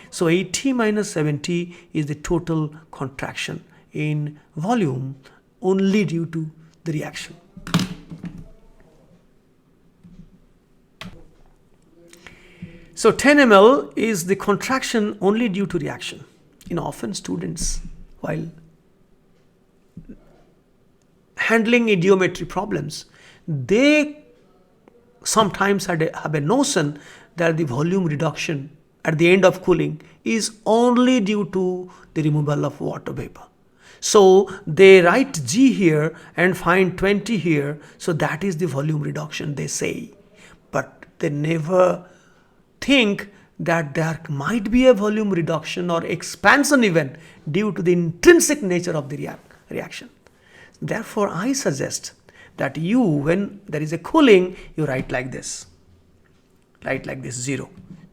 So 80 minus 70 is the total contraction in volume only due to the reaction. So 10 ml is the contraction only due to reaction. Often students, while handling eudiometry problems, they sometimes have a notion that the volume reduction at the end of cooling is only due to the removal of water vapor. So they write G here and find 20 here, so that is the volume reduction they say. But they never think that there might be a volume reduction or expansion event due to the intrinsic nature of the reaction. Therefore, I suggest that you, when there is a cooling, you write like this. Write like this: 0,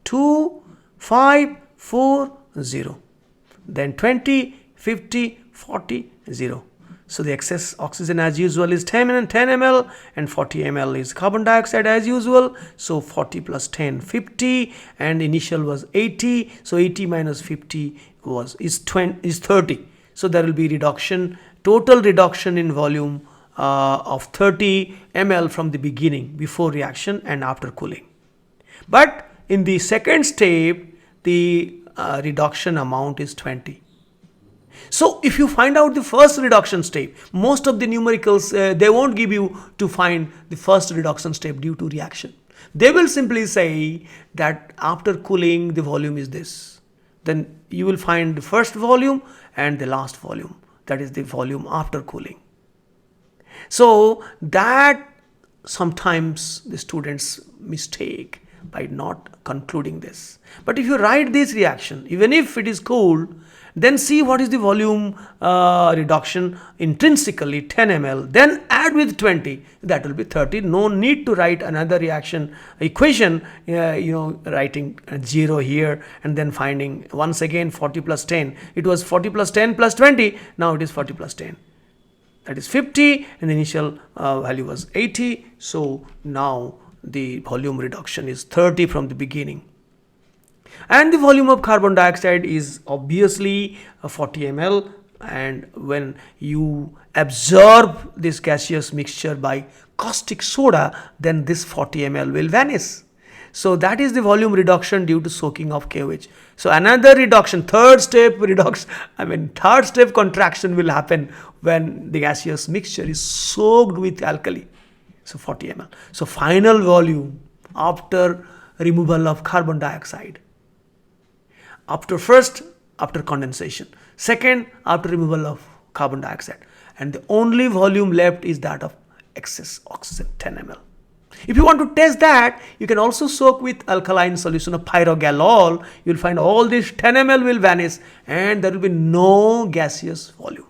2, 5, 4, 0. Then 20, 50, 40, 0. So the excess oxygen as usual is 10 ml and 40 ml is carbon dioxide as usual. So 40 plus 10, 50, and initial was 80. So 80 minus 50 is 30. So there will be reduction, total reduction in volume of 30 ml from the beginning, before reaction and after cooling. But in the second step, the reduction amount is 20. So if you find out the first reduction step, most of the numericals, they won't give you to find the first reduction step due to reaction. They will simply say that after cooling the volume is this. Then you will find the first volume and the last volume. That is the volume after cooling. So that sometimes the students mistake by not concluding this. But if you write this reaction, even if it is cold, then see what is the volume reduction intrinsically, 10 ml, then add with 20, that will be 30. No need to write another reaction equation, writing 0 here and then finding once again 40 plus 10. It was 40 plus 10 plus 20, now it is 40 plus 10. That is 50, and the initial value was 80. So now the volume reduction is 30 from the beginning. And the volume of carbon dioxide is obviously 40 ml, and when you absorb this gaseous mixture by caustic soda, then this 40 ml will vanish. So that is the volume reduction due to soaking of KOH. So another reduction, third step contraction will happen when the gaseous mixture is soaked with alkali. So 40 ml. So final volume after removal of carbon dioxide. After condensation. Second, after removal of carbon dioxide. And the only volume left is that of excess oxygen, 10 ml. If you want to test that, you can also soak with alkaline solution of pyrogalol. You will find all this 10 ml will vanish and there will be no gaseous volume.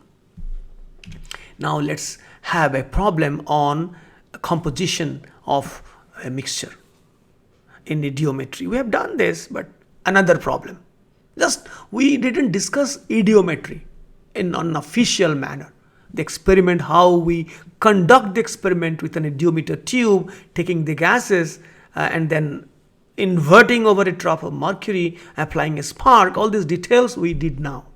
Now let's have a problem on composition of a mixture in eudiometry. We have done this, but another problem. We didn't discuss eudiometry in an official manner. The experiment, how we conduct the experiment with an eudiometer tube, taking the gases and then inverting over a drop of mercury, applying a spark, all these details we did now.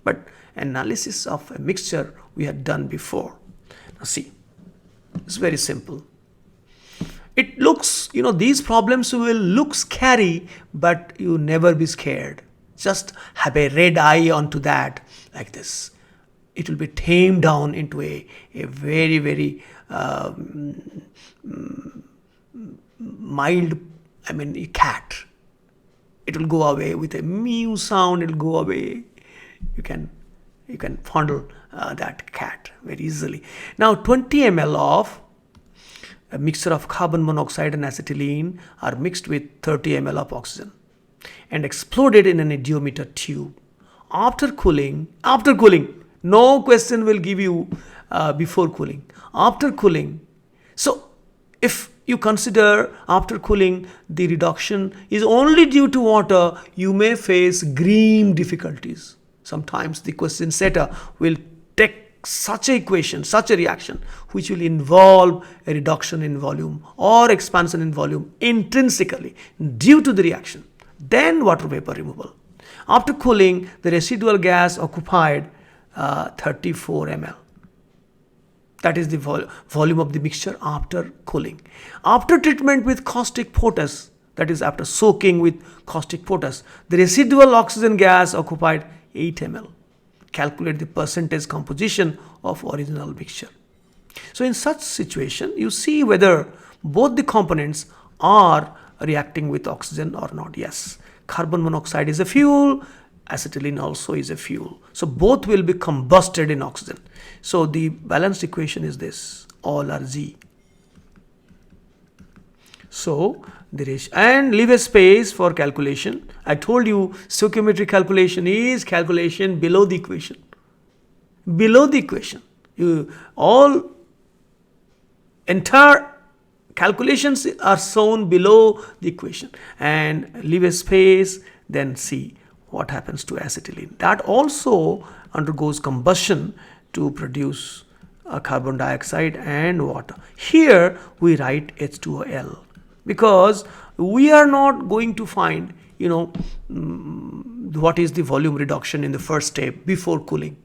But analysis of a mixture we had done before. Now see, it's very simple. It looks, these problems will look scary, but you never be scared. Just have a red eye onto that like this. It will be tamed down into a very, very mild, a cat. It will go away with a mew sound, it will go away. You can fondle that cat. very easily. Now 20 ml of a mixture of carbon monoxide and acetylene are mixed with 30 ml of oxygen and exploded in an eudiometer tube. After cooling, no question will give you before cooling. After cooling, so if you consider after cooling the reduction is only due to water, you may face grim difficulties. Sometimes the question setter will take such a equation, such a reaction, which will involve a reduction in volume or expansion in volume intrinsically due to the reaction. Then water vapor removal. After cooling, the residual gas occupied 34 ml. That is the volume of the mixture after cooling. After treatment with caustic potash, that is after soaking with caustic potash, the residual oxygen gas occupied 8 ml. Calculate the percentage composition of original mixture. So in such situation, you see whether both the components are reacting with oxygen or not. Yes, carbon monoxide is a fuel, acetylene also is a fuel. So both will be combusted in oxygen. So the balanced equation is this, all are Z. So the ratio, and leave a space for calculation. I told you stoichiometry calculation is calculation below the equation. Below the equation. All entire calculations are shown below the equation, and leave a space, then see what happens to acetylene. That also undergoes combustion to produce carbon dioxide and water. Here we write H2L because we are not going to find what is the volume reduction in the first step before cooling.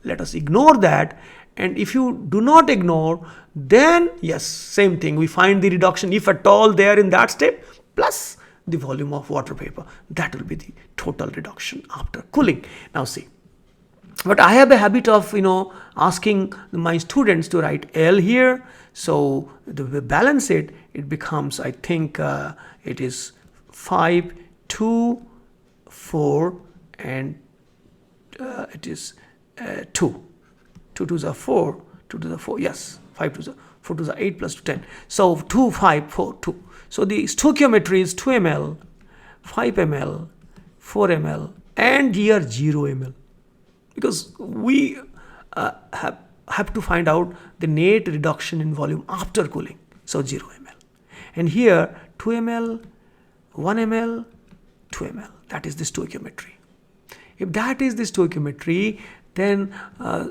Let us ignore that, and if you do not ignore, then yes, same thing, we find the reduction if at all there in that step plus the volume of water vapor. That will be the total reduction after cooling. Now see, but I have a habit of asking my students to write L here. So to balance it, it becomes, I think it is 5, 2, 4, and it is 2. 2 to the 4, 2 to the 4, yes, 5 to the 4 to the 8 plus 10. So 2, 5, 4, 2. So the stoichiometry is 2 ml, 5 ml, 4 ml, and here 0 ml. Because we have to find out the net reduction in volume after cooling. So 0 ml. And here 2 ml, 1 ml, 2 ml. That is the stoichiometry. If that is the stoichiometry, then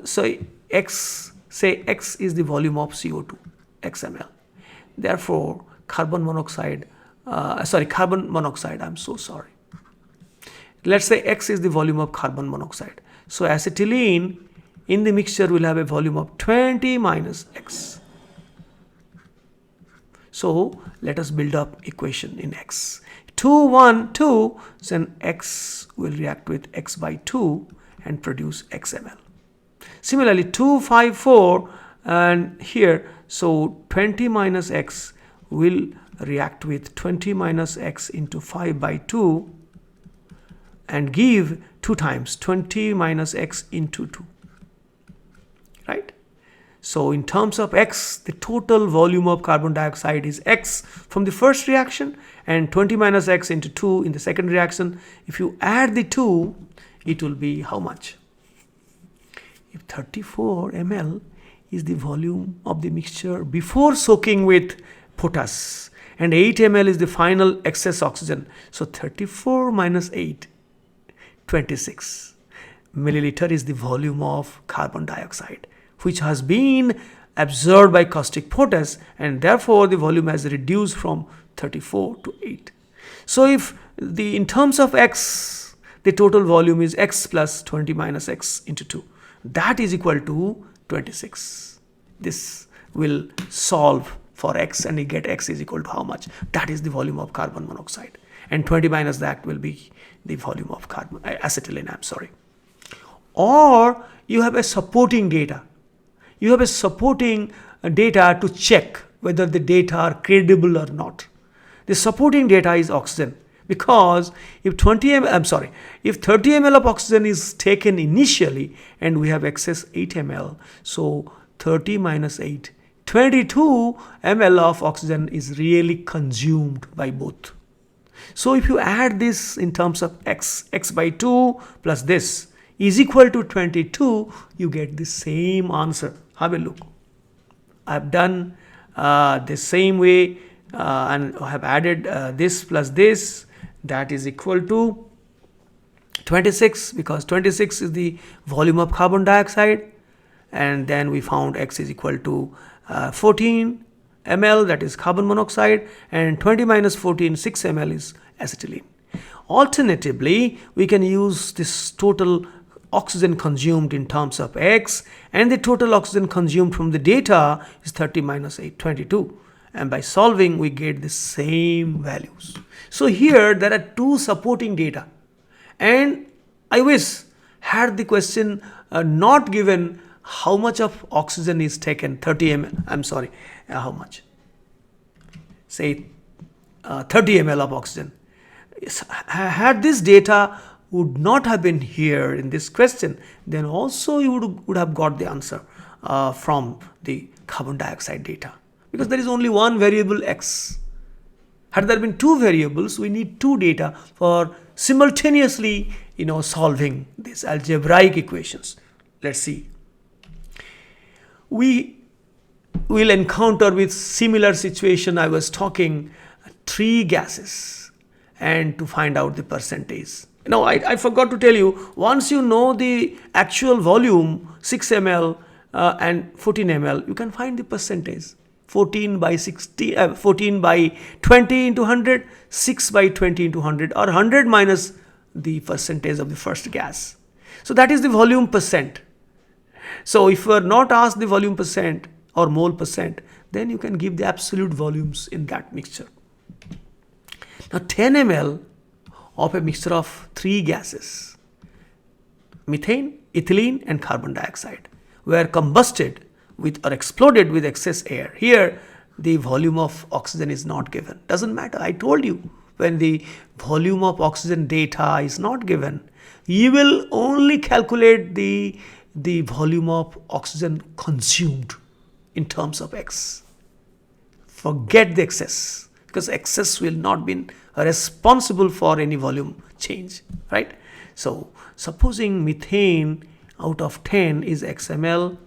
say X is the volume of CO2, X ml. Therefore, carbon monoxide, I'm so sorry. Let's say X is the volume of carbon monoxide. So acetylene in the mixture will have a volume of 20 minus X. So let us build up equation in X. 2, 1, 2, then X will react with X by 2 and produce X ml. Similarly, 2, 5, 4, and here, so 20 minus X will react with 20 minus X into 5 by 2 and give 2 times 20 minus X into 2. Right? So in terms of X, the total volume of carbon dioxide is X from the first reaction and 20 minus X into 2 in the second reaction. If you add the 2, it will be how much? If 34 ml is the volume of the mixture before soaking with potash and 8 ml is the final excess oxygen. So 34 minus 8, 26 milliliter is the volume of carbon dioxide which has been absorbed by caustic potash, and therefore the volume has reduced from 34 to 8. So if in terms of X, the total volume is X plus 20 minus X into 2. That is equal to 26. This will solve for X and you get X is equal to how much? That is the volume of carbon monoxide. And 20 minus that will be the volume of acetylene, I'm sorry. Or you have a supporting data. You have a supporting data to check whether the data are credible or not. The supporting data is oxygen. Because if 30 ml of oxygen is taken initially and we have excess 8 ml, so 30 minus 8, 22 ml of oxygen is really consumed by both. So if you add this in terms of x by 2 plus this is equal to 22, you get the same answer. Have a look. I have done the same way and I have added this plus this, that is equal to 26, because 26 is the volume of carbon dioxide, and then we found x is equal to 14 ml, that is carbon monoxide, and 20 minus 14, 6 ml is acetylene. Alternatively, we can use this total oxygen consumed in terms of x, and the total oxygen consumed from the data is 30 minus 8, 22, and by solving we get the same values. So here there are two supporting data, and I wish had the question not given how much of oxygen is taken, 30 ml, how much, say 30 ml of oxygen. Had this data would not have been here in this question, then also you would have got the answer from the carbon dioxide data, because there is only one variable x. Had there been two variables, we need two data for simultaneously solving these algebraic equations. Let's see. We will encounter with similar situation. I was talking 3 gases and to find out the percentage. Now I forgot to tell you, once you know the actual volume 6 ml and 14 ml, you can find the percentage. 14 by 20 into 100, 6 by 20 into 100, or 100 minus the percentage of the first gas. So that is the volume percent. So if you are not asked the volume percent or mole percent, then you can give the absolute volumes in that mixture. Now 10 ml of a mixture of 3 gases, methane, ethylene and carbon dioxide, were combusted with or exploded with excess air. Here the volume of oxygen is not given. Doesn't matter. I told you, when the volume of oxygen data is not given, you will only calculate the volume of oxygen consumed in terms of x. Forget the excess, because excess will not be responsible for any volume change, right? So supposing methane out of 10 is x ml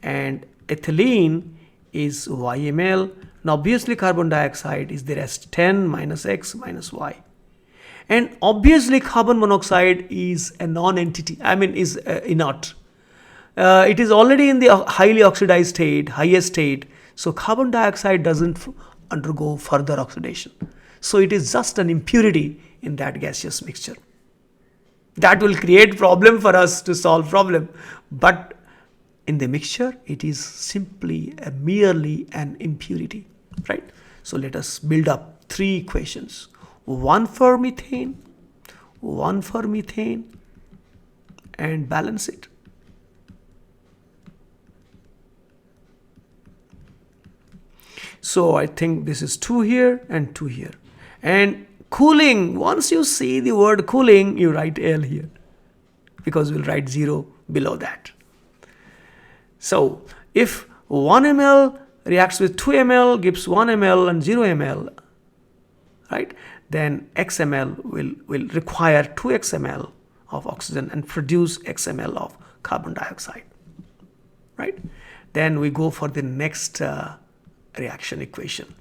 and ethylene is y ml. Now obviously carbon dioxide is the rest, 10 minus x minus y. And obviously carbon monoxide is a non-entity, is inert. It is already in the highly oxidized state, highest state, so carbon dioxide doesn't undergo further oxidation. So it is just an impurity in that gaseous mixture. That will create problem for us to solve problem, but in the mixture it is simply merely an impurity, right? So let us build up 3 equations, one for methane, and balance it. So I think this is 2 here and 2 here. And cooling, once you see the word cooling, you write L here, because we'll write 0 below that. So if 1 ml reacts with 2 ml, gives 1 ml and 0 ml, right? Then x ml will require 2x ml of oxygen and produce x ml of carbon dioxide, right? Then we go for the next reaction equation.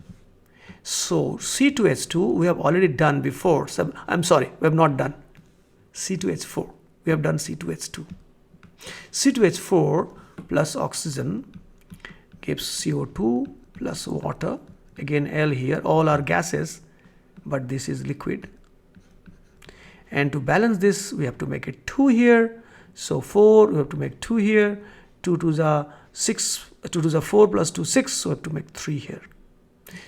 So C2H2 we have already done before. We have not done C2H4. We have done C2H2. C2H4 plus oxygen gives CO2 plus water. Again L here, all are gases, but this is liquid. And to balance this, we have to make it 2 here. So 4, we have to make 2 here. 2 to the 6, 2 to the 4 plus 2, 6, so we have to make 3 here.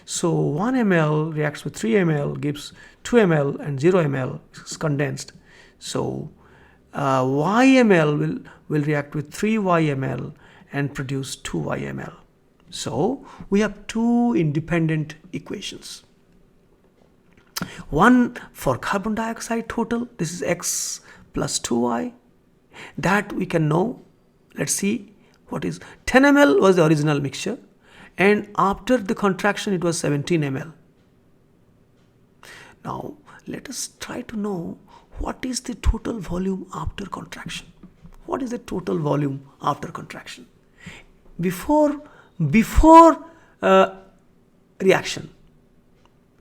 So 1 ml reacts with 3 ml, gives 2 ml and 0 ml is condensed. So YML will react with 3YML and produce 2YML. So we have 2 independent equations. One for carbon dioxide total, this is x plus 2y. That we can know. Let's see what is 10 ml was the original mixture, and after the contraction it was 17 ml. Now let us try to know what is the total volume after contraction. What is the total volume after contraction? Before reaction,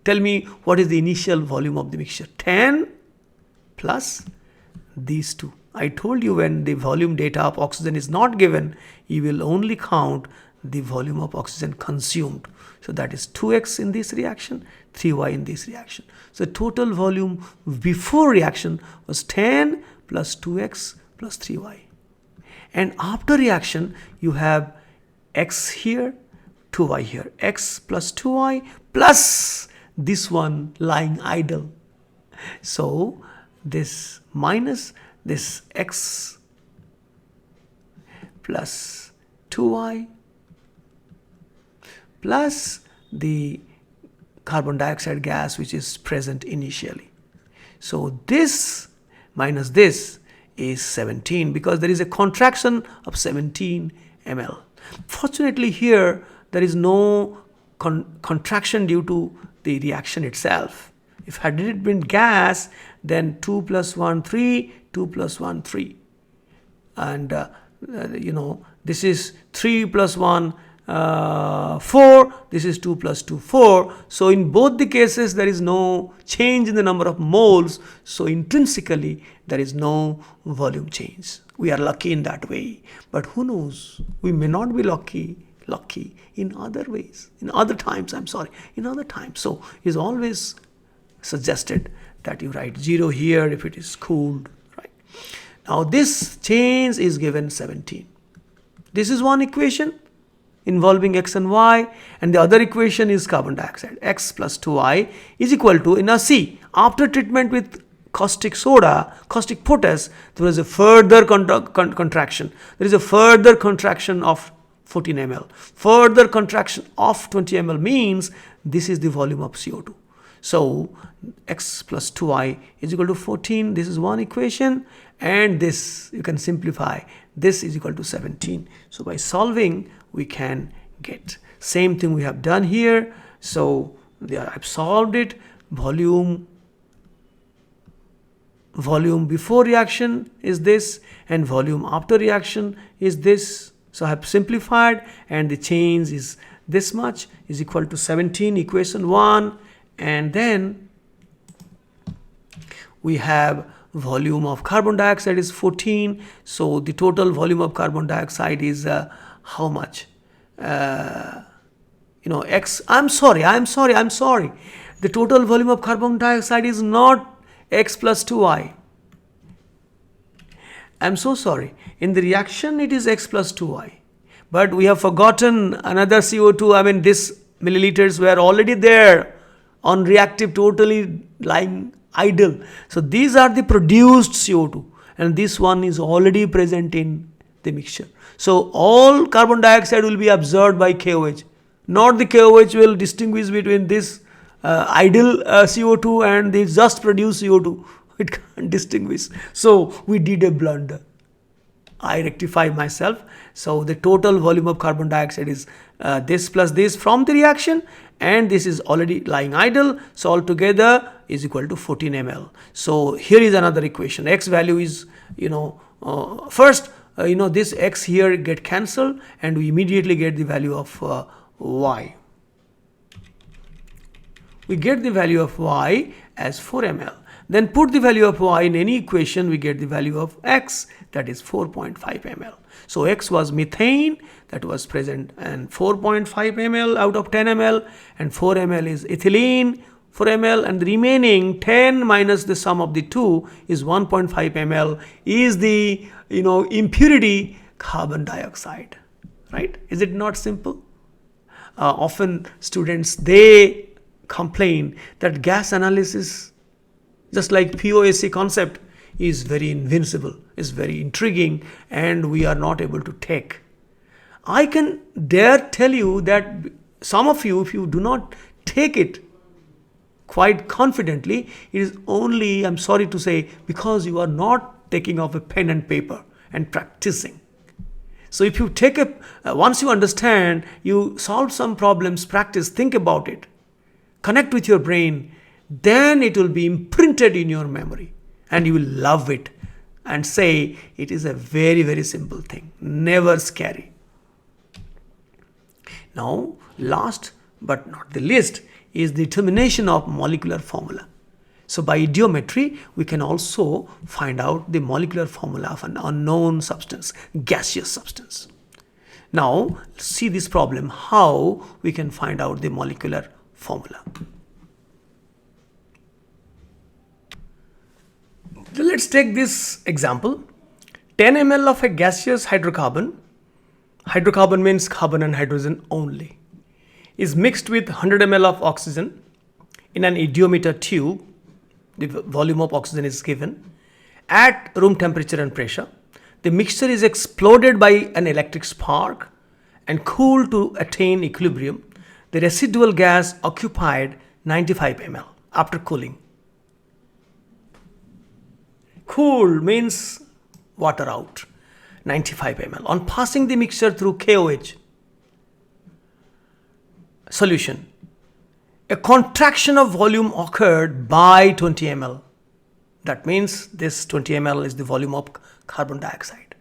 tell me what is the initial volume of the mixture. 10 plus these two. I told you when the volume data of oxygen is not given, you will only count the volume of oxygen consumed. So that is 2x in this reaction, 3y in this reaction. So total volume before reaction was 10 plus 2x plus 3y. And after reaction, you have x here, 2y here, x plus 2y plus this one lying idle. So this minus this x plus 2y plus the carbon dioxide gas which is present initially. So this minus this is 17 because there is a contraction of 17 ml. Fortunately here there is no contraction due to the reaction itself. If had it been gas, then 2 plus 1 3, 2 plus 1 3, and this is 3 plus 1 4, this is 2 plus 2 4. So in both the cases there is no change in the number of moles, so intrinsically there is no volume change. We are lucky in that way, but who knows, we may not be lucky in other ways, in other times. So it is always suggested that you write 0 here if it is cooled, right? Now this change is given 17. This is one equation involving x and y, and the other equation is carbon dioxide. X plus 2y is equal to, in a C, after treatment with caustic soda, caustic potash, there is a further contraction. There is a further contraction of 14 ml. Further contraction of 20 ml means this is the volume of CO2. So x plus 2y is equal to 14. This is one equation, and this you can simplify. This is equal to 17. So by solving we can get same thing we have done here. So there I've solved it. Volume before reaction is this, and volume after reaction is this. So I have simplified, and the change is this much is equal to 17, equation 1. And then we have volume of carbon dioxide is 14. So the total volume of carbon dioxide is how much? X. I'm sorry. The total volume of carbon dioxide is not x plus 2y. I'm so sorry. In the reaction, it is x plus 2y. But we have forgotten another CO2. I mean, this milliliters were already there on reactive, totally lying idle. So these are the produced CO2, and this one is already present in the mixture. So all carbon dioxide will be absorbed by KOH. Not the KOH will distinguish between this idle CO2 and the just produced CO2. It can't distinguish. So we did a blunder. I rectify myself. So the total volume of carbon dioxide is this plus this from the reaction, and this is already lying idle. So altogether is equal to 14 ml. So here is another equation. X value is, first, this x here get cancelled, and we immediately get the value of y. We get the value of y as 4 ml. Then put the value of y in any equation, we get the value of x, that is 4.5 ml. So x was methane that was present, and 4.5 ml out of 10 ml, and 4 ml is ethylene, 4 ml, and the remaining 10 minus the sum of the two is 1.5 ml is the impurity carbon dioxide, right? Is it not simple? Often students, they complain that gas analysis, just like POAC concept, is very invincible, is very intriguing, and we are not able to take. I can dare tell you that some of you, if you do not take it, quite confidently, it is only, I'm sorry to say, because you are not taking off a pen and paper and practicing. So if you take once you understand, you solve some problems, practice, think about it, connect with your brain, then it will be imprinted in your memory and you will love it and say it is a very, very simple thing, never scary. Now, last but not the least is the determination of molecular formula. So by eudiometry, we can also find out the molecular formula of an unknown substance, gaseous substance. Now, see this problem, how we can find out the molecular formula. So let's take this example. 10 ml of a gaseous hydrocarbon, hydrocarbon means carbon and hydrogen only, is mixed with 100 ml of oxygen in an eudiometer tube. The volume of oxygen is given at room temperature and pressure. The mixture is exploded by an electric spark and cooled to attain equilibrium. The residual gas occupied 95 ml after cooling. Cooled means water out, 95 ml. On passing the mixture through KOH solution, a contraction of volume occurred by 20 ml. That means this 20 ml is the volume of carbon dioxide.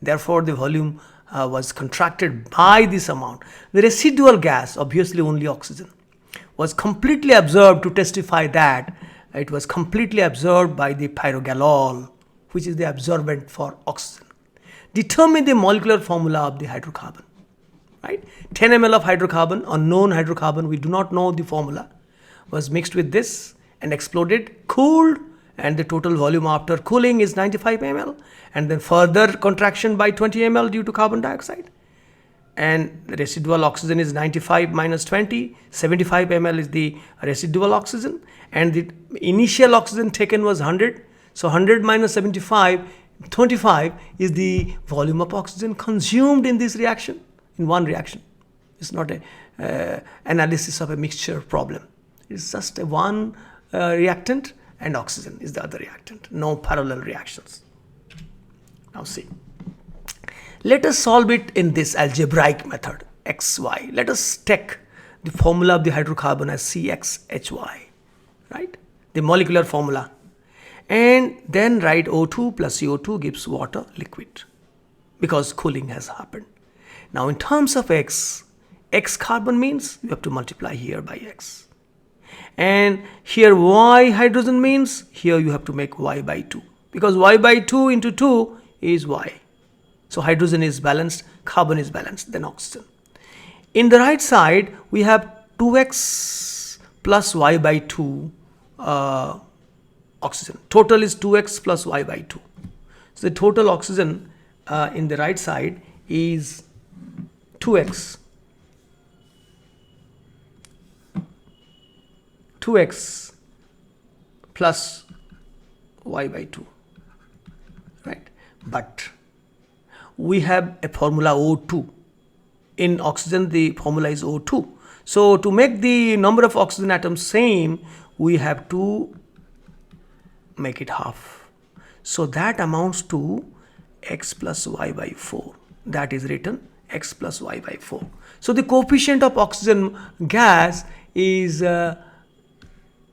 Therefore, the volume was contracted by this amount. The residual gas, obviously only oxygen, was completely absorbed, to testify that it was completely absorbed by the pyrogalol, which is the absorbent for oxygen. Determine the molecular formula of the hydrocarbon. Right? 10 ml of hydrocarbon, unknown hydrocarbon, we do not know the formula, was mixed with this and exploded, cooled, and the total volume after cooling is 95 ml, and then further contraction by 20 ml due to carbon dioxide. And the residual oxygen is 95 minus 20, 75 ml is the residual oxygen, and the initial oxygen taken was 100. So 100 minus 75, 25 is the volume of oxygen consumed in this reaction. In one reaction. It's not a analysis of a mixture problem. It's just a one reactant and oxygen is the other reactant. No parallel reactions. Now see. Let us solve it in this algebraic method, XY. Let us take the formula of the hydrocarbon as CXHY, right? The molecular formula. And then write O2 plus CO2 gives water liquid because cooling has happened. Now in terms of X carbon means you have to multiply here by X. And here Y hydrogen means here you have to make Y by 2. Because Y by 2 into 2 is Y. So hydrogen is balanced, carbon is balanced, then oxygen. In the right side, we have 2X plus Y by 2 oxygen. Total is 2X plus Y by 2. So the total oxygen in the right side is 2x plus y by 2, right? But we have a formula O2. In oxygen, the formula is O2. So to make the number of oxygen atoms same, we have to make it half. So that amounts to x plus y by 4. That is written x plus y by 4. So the coefficient of oxygen gas is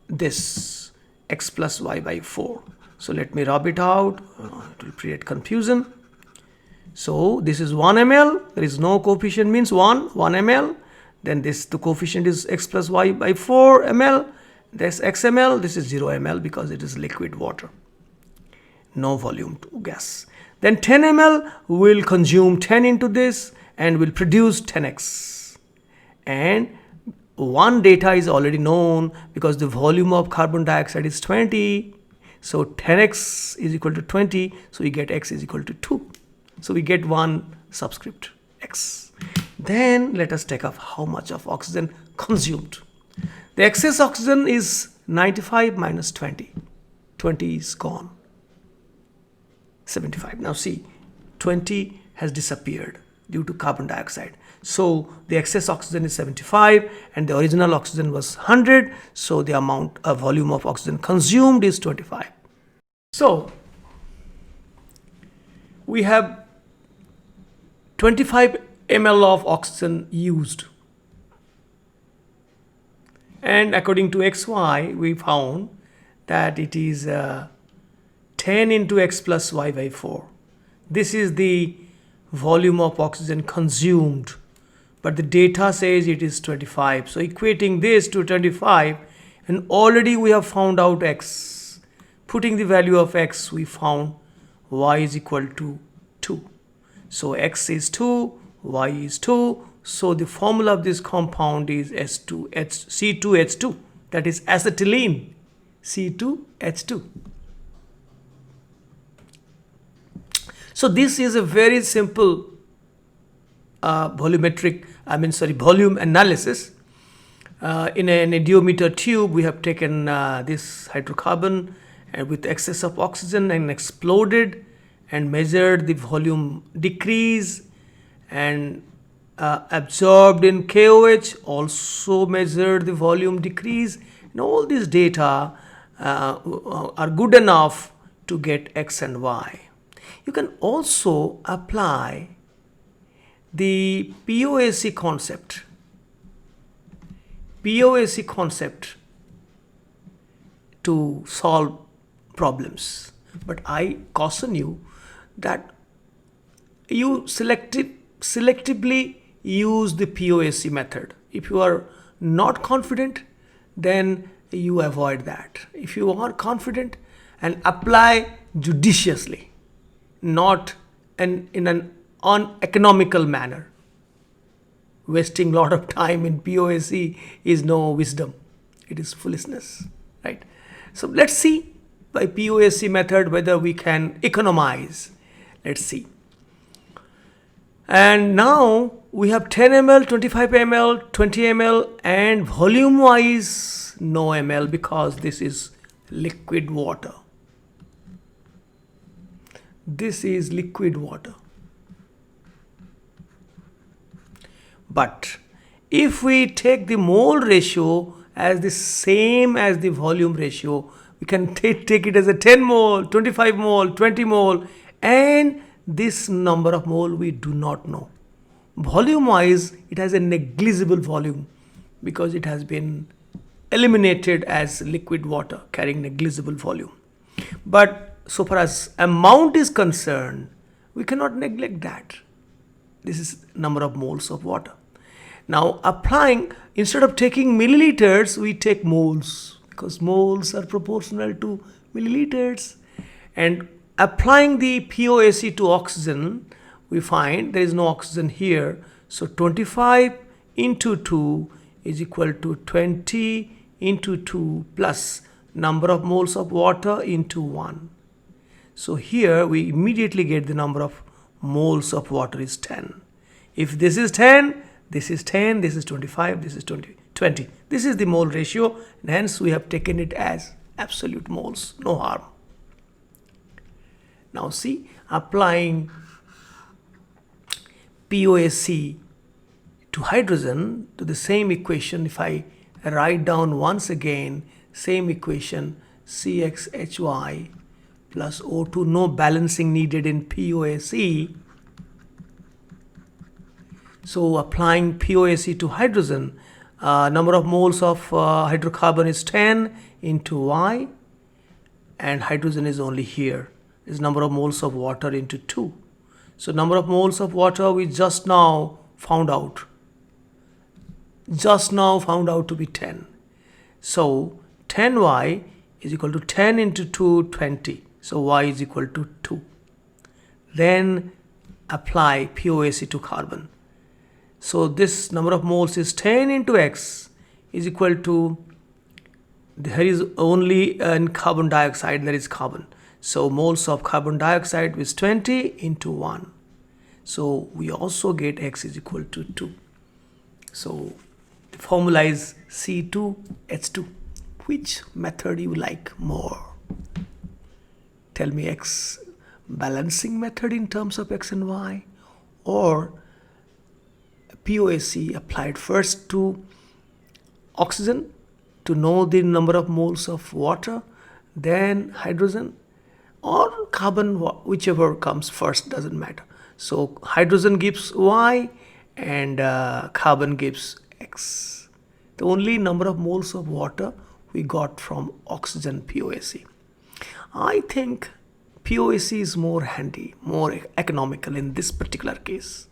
this x plus y by 4. So let me rub it out. It will create confusion. So this is 1 ml. There is no coefficient means 1 ml. Then the coefficient is x plus y by 4 ml. This x ml. This is 0 ml because it is liquid water. No volume to gas. Then 10 ml will consume 10 into this and will produce 10x. And one data is already known because the volume of carbon dioxide is 20. So 10x is equal to 20. So we get x is equal to 2. So we get one subscript x. Then let us take up how much of oxygen consumed. The excess oxygen is 95 minus 20. 20 is gone. 75. Now see, 20 has disappeared. due to carbon dioxide. So the excess oxygen is 75 and the original oxygen was 100. So the volume of oxygen consumed is 25. So we have 25 ml of oxygen used. And according to XY, we found that it is 10 into x plus y by 4. This is the volume of oxygen consumed, but the data says it is 25. So equating this to 25, and already we have found out x. Putting the value of x, we found y is equal to 2. So x is 2, y is 2. So the formula of this compound is C2H2, that is acetylene, C2H2. So this is a very simple volume analysis. In an eudiometer tube, we have taken this hydrocarbon with excess of oxygen and exploded and measured the volume decrease, and absorbed in KOH, also measured the volume decrease, and all these data are good enough to get X and Y. You can also apply the POAC concept to solve problems. But I caution you that you selectively use the POAC method. If you are not confident, then you avoid that. If you are confident, and apply judiciously, not in an uneconomical manner. Wasting a lot of time in POAC is no wisdom. It is foolishness, right? So let's see by POAC method whether we can economize. Let's see. And now we have 10 ml, 25 ml, 20 ml, and volume wise no ml because this is liquid water. This is liquid water. But if we take the mole ratio as the same as the volume ratio, we can take it as a 10 mole, 25 mole, 20 mole, and this number of mole we do not know. Volume wise, it has a negligible volume because it has been eliminated as liquid water carrying negligible volume. But so far as amount is concerned, we cannot neglect that. This is number of moles of water. Now applying, instead of taking milliliters, we take moles because moles are proportional to milliliters. And applying the POAC to oxygen, we find there is no oxygen here. So 25 into 2 is equal to 20 into 2 plus number of moles of water into 1. So here we immediately get the number of moles of water is 10. If this is 10, this is 10, this is 25, this is 20. This is the mole ratio, and hence we have taken it as absolute moles, no harm. Now see, applying POAC to hydrogen to the same equation, if I write down once again, same equation, CXHY plus O2, no balancing needed in POAC. So applying POAC to hydrogen, number of moles of hydrocarbon is 10 into Y, and hydrogen is only here. Is number of moles of water into 2. So number of moles of water we just now found out. To be 10. So 10Y is equal to 10 into 2, 20. So Y is equal to 2. Then apply POAC to carbon. So this number of moles is 10 into X is equal to, there is only in carbon dioxide, there is carbon. So moles of carbon dioxide is 20 into 1. So we also get X is equal to 2. So the formula is C2H2. Which method you like more? Tell me, X balancing method in terms of X and Y, or POAC applied first to oxygen to know the number of moles of water, then hydrogen or carbon, whichever comes first, doesn't matter. So hydrogen gives Y and carbon gives X. The only number of moles of water we got from oxygen POAC. I think POAC is more handy, more economical in this particular case.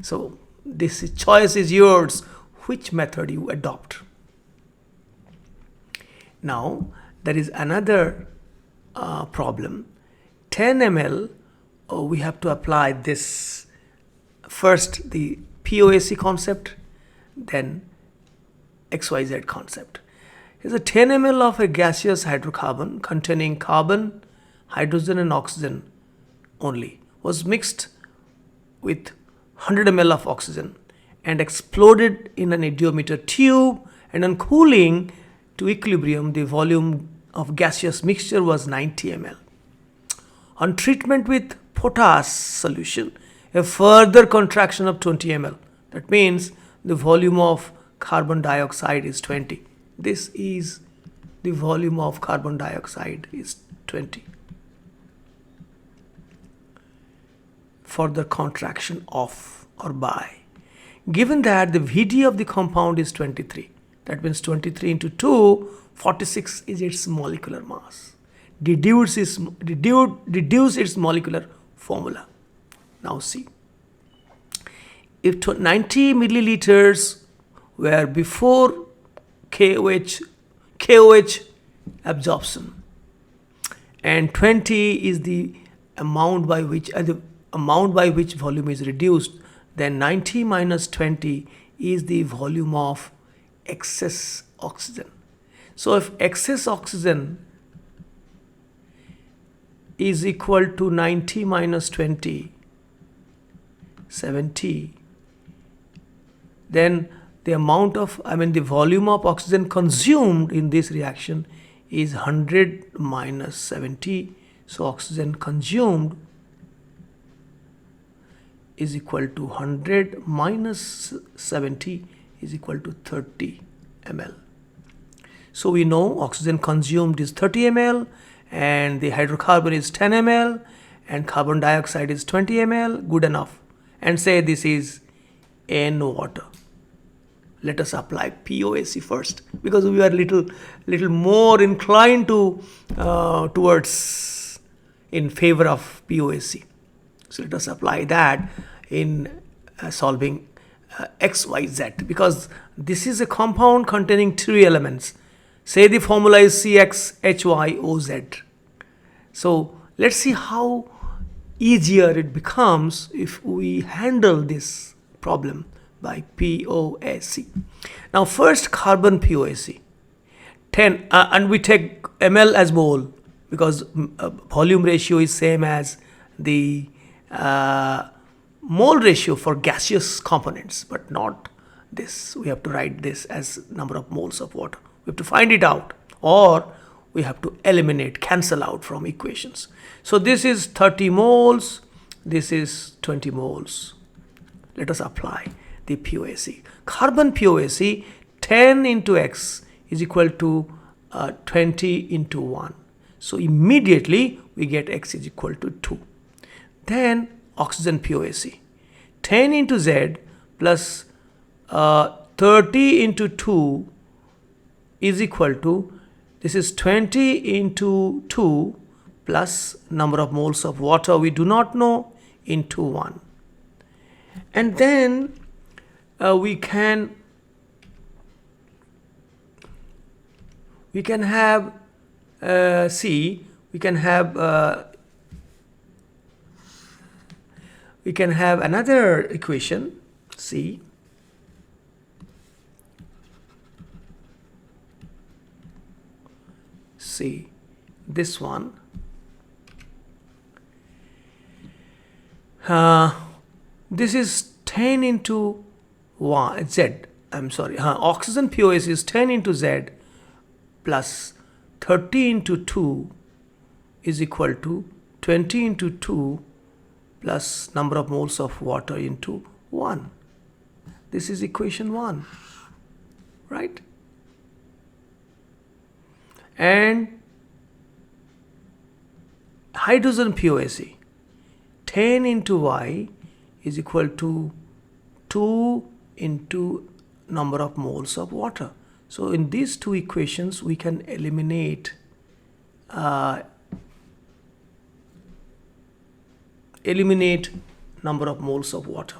So this choice is yours, which method you adopt. Now there is another problem. 10 ml, we have to apply this first, the POAC concept, then XYZ concept. Here's a 10 ml of a gaseous hydrocarbon containing carbon, hydrogen and oxygen only was mixed with 100 ml of oxygen and exploded in an eudiometer tube, and on cooling to equilibrium the volume of gaseous mixture was 90 ml. On treatment with potash solution, a further contraction of 20 ml. That means the volume of carbon dioxide is 20. This is the volume of carbon dioxide is 20. Further contraction of or by. Given that the VD of the compound is 23, that means 23 into 2, 46 is its molecular mass. Deduce its molecular formula. Now see, if 90 milliliters were before KOH absorption and 20 is the amount by which volume is reduced, then 90 minus 20 is the volume of excess oxygen. So if excess oxygen is equal to 90 minus 20, 70, then the volume of oxygen consumed in this reaction is 100 minus 70. So oxygen consumed is equal to 100 minus 70 is equal to 30 ml. So we know oxygen consumed is 30 ml and the hydrocarbon is 10 ml and carbon dioxide is 20 ml. Good enough. And say this is N water. Let us apply POAC first, because we are little more inclined to towards in favor of POAC. So let us apply that in solving XYZ, because this is a compound containing three elements. Say the formula is CXHYOZ. So let's see how easier it becomes if we handle this problem by POAC. Now first carbon POAC 10 and we take ml as mole because volume ratio is same as the mole ratio for gaseous components, but not this. We have to write this as number of moles of water. We have to find it out, or we have to eliminate, cancel out from equations. So this is 30 moles, this is 20 moles. Let us apply the POAC. Carbon POAC 10 into X is equal to 20 into 1. So immediately we get X is equal to 2. Then oxygen POAC 10 into Z plus 30 into 2 is equal to, this is 20 into 2 plus number of moles of water we do not know into 1. And then we can have another equation, C. See this one. This is 10 into Z. I'm sorry. Oxygen POAC is 10 into Z plus 30 into 2 is equal to 20 into 2 plus number of moles of water into 1. This is equation 1, right? And hydrogen POSE, 10 into Y is equal to 2 into number of moles of water. So in these two equations we can eliminate number of moles of water.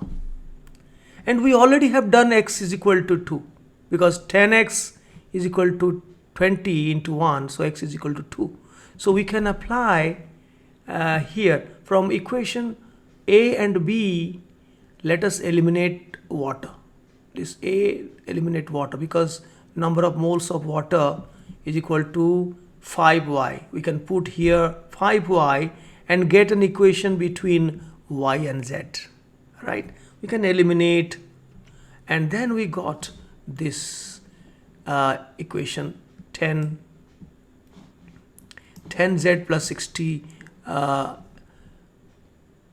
And we already have done x is equal to 2, because 10x is equal to 20 into 1, so x is equal to 2. So we can apply here from equation A and B. Let us eliminate water. This A eliminate water, because number of moles of water is equal to 5y. We can put here 5y and get an equation between y and z, right? We can eliminate, and then we got this equation 10z plus 60.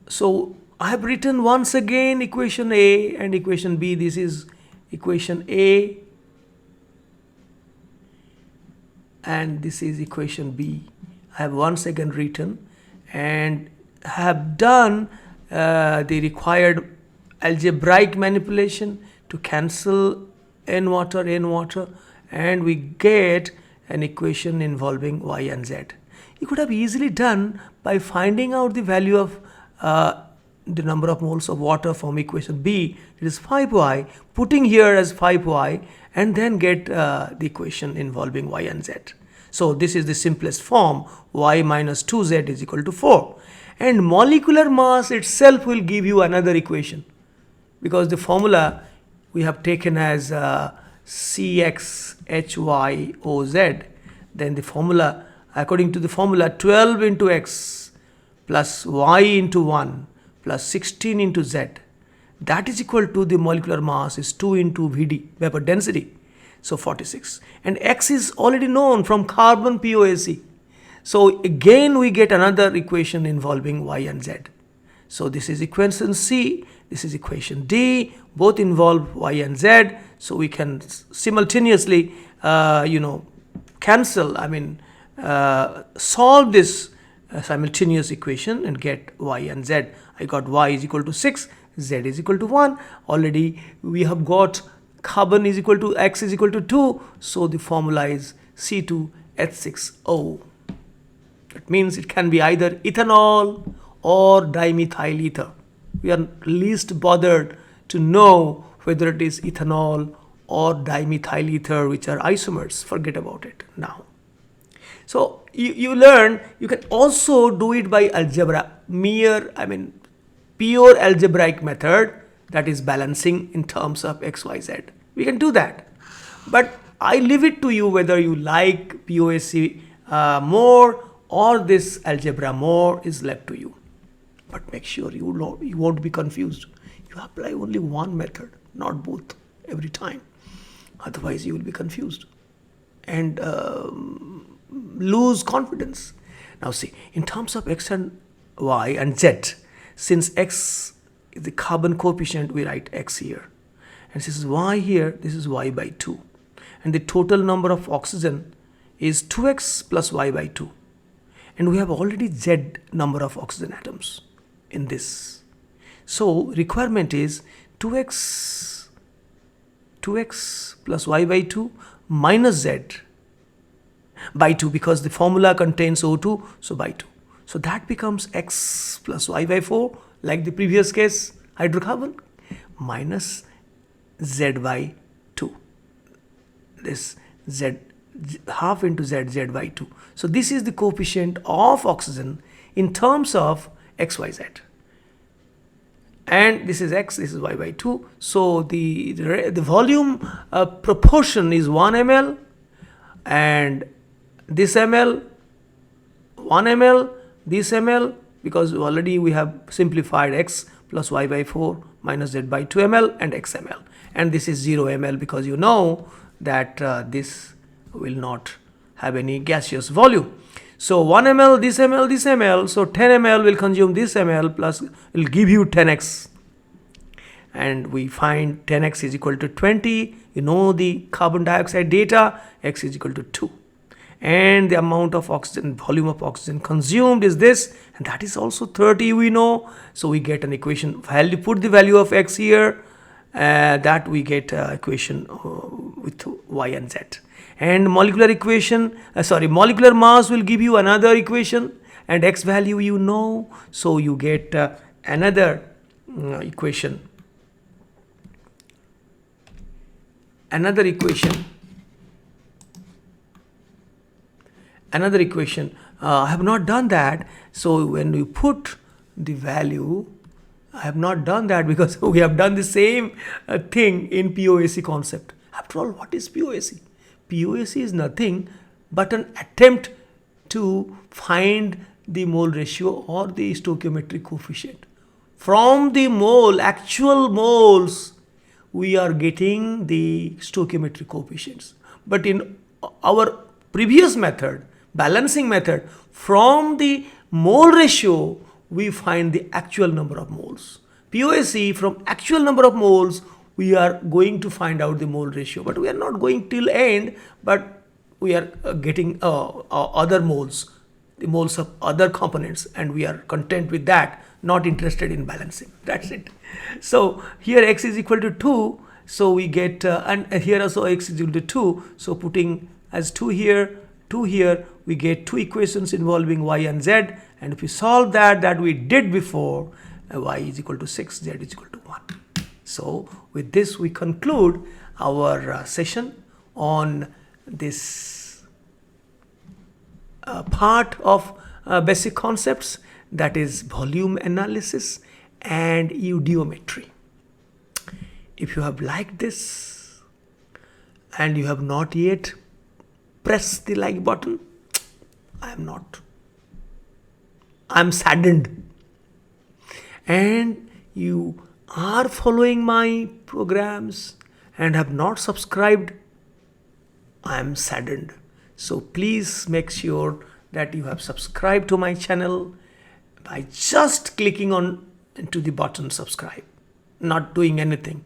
So I have written once again equation A and equation B. This is equation A and this is equation B. I have once again written and have done the required algebraic manipulation to cancel n water, and we get an equation involving y and z. You could have easily done by finding out the value of the number of moles of water from equation B, it is 5y, putting here as 5y, and then get the equation involving y and z. So this is the simplest form, y minus 2z is equal to 4. And molecular mass itself will give you another equation, because the formula we have taken as CXHYOZ. Then the formula, according to the formula, 12 into x plus y into 1 plus 16 into z, that is equal to the molecular mass is 2 into VD, vapor density, so 46. And x is already known from carbon POSE. So again we get another equation involving y and z. So this is equation C, this is equation D, both involve y and z. So we can simultaneously solve this simultaneous equation and get y and z. I got y is equal to 6, z is equal to 1. Already we have got carbon is equal to x is equal to 2. So the formula is C2H6O. That means it can be either ethanol or dimethyl ether. We are least bothered to know whether it is ethanol or dimethyl ether, which are isomers. Forget about it now. So you learn you can also do it by algebra, pure algebraic method, that is balancing in terms of x, y, z. We can do that. But I leave it to you whether you like POSE more or this algebra more, is left to you. But make sure you won't be confused. You apply only one method, not both every time. Otherwise you will be confused and lose confidence. Now see, in terms of x and y and z, since x is the carbon coefficient, we write x here. And this is y here, this is y by 2. And the total number of oxygen is 2x plus y by 2. And we have already z number of oxygen atoms in this. So requirement is 2x plus y by 2 minus z by 2, because the formula contains O2, so by 2. So that becomes x plus y by 4, like the previous case, hydrocarbon, minus z by 2. This z, half into z by 2. So this is the coefficient of oxygen in terms of x, y, z. And this is x, this is y by 2. So the volume proportion is 1 ml, and this ml, 1 ml, this ml, because already we have simplified x plus y by 4 minus z by 2 ml and x ml. And this is 0 ml, because you know that this will not have any gaseous volume. So 1 ml, this ml, this ml, so 10 ml will consume this ml plus will give you 10x. and we find 10x is equal to 20. You know the carbon dioxide data, x is equal to 2. And the amount of oxygen, volume of oxygen consumed is this, and that is also 30, we know. So we get an equation, value, put the value of x here, that we get equation with y and z. And molecular equation, molecular mass will give you another equation, and x value you know, so you get another equation. Another equation. I have not done that. So when we put the value, I have not done that because we have done the same thing in POAC concept. After all, what is POAC? POAC is nothing but an attempt to find the mole ratio or the stoichiometric coefficient. From the actual moles, we are getting the stoichiometric coefficients. But in our previous method, balancing method, from the mole ratio, we find the actual number of moles. POAC, from actual number of moles, we are going to find out the mole ratio. But we are not going till end, but we are getting other moles, the moles of other components, and we are content with that, not interested in balancing. That's it. So here x is equal to 2, so we get, and here also x is equal to 2, so putting as 2 here, 2 here, we get two equations involving y and z, and if we solve that we did before, y is equal to 6, z is equal to 1. So with this we conclude our session on this part of basic concepts, that is volume analysis and eudiometry. If you have liked this and you have not yet pressed the like button, I am not. I am saddened. And you are following my programs and have not subscribed, I am saddened. So please make sure that you have subscribed to my channel by just clicking on into the button subscribe, not doing anything.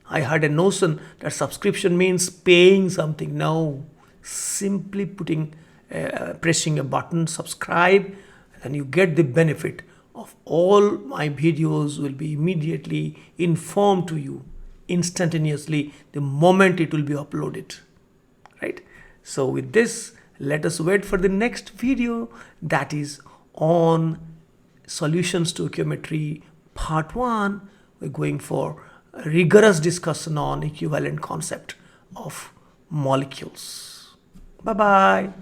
I had a notion that subscription means paying something. No, simply pressing a button subscribe, and you get the benefit of all my videos will be immediately informed to you instantaneously the moment it will be uploaded, right? So with this, let us wait for the next video, that is on solutions to Stoichiometry part 1. We're going for a rigorous discussion on equivalent concept of molecules. Bye bye.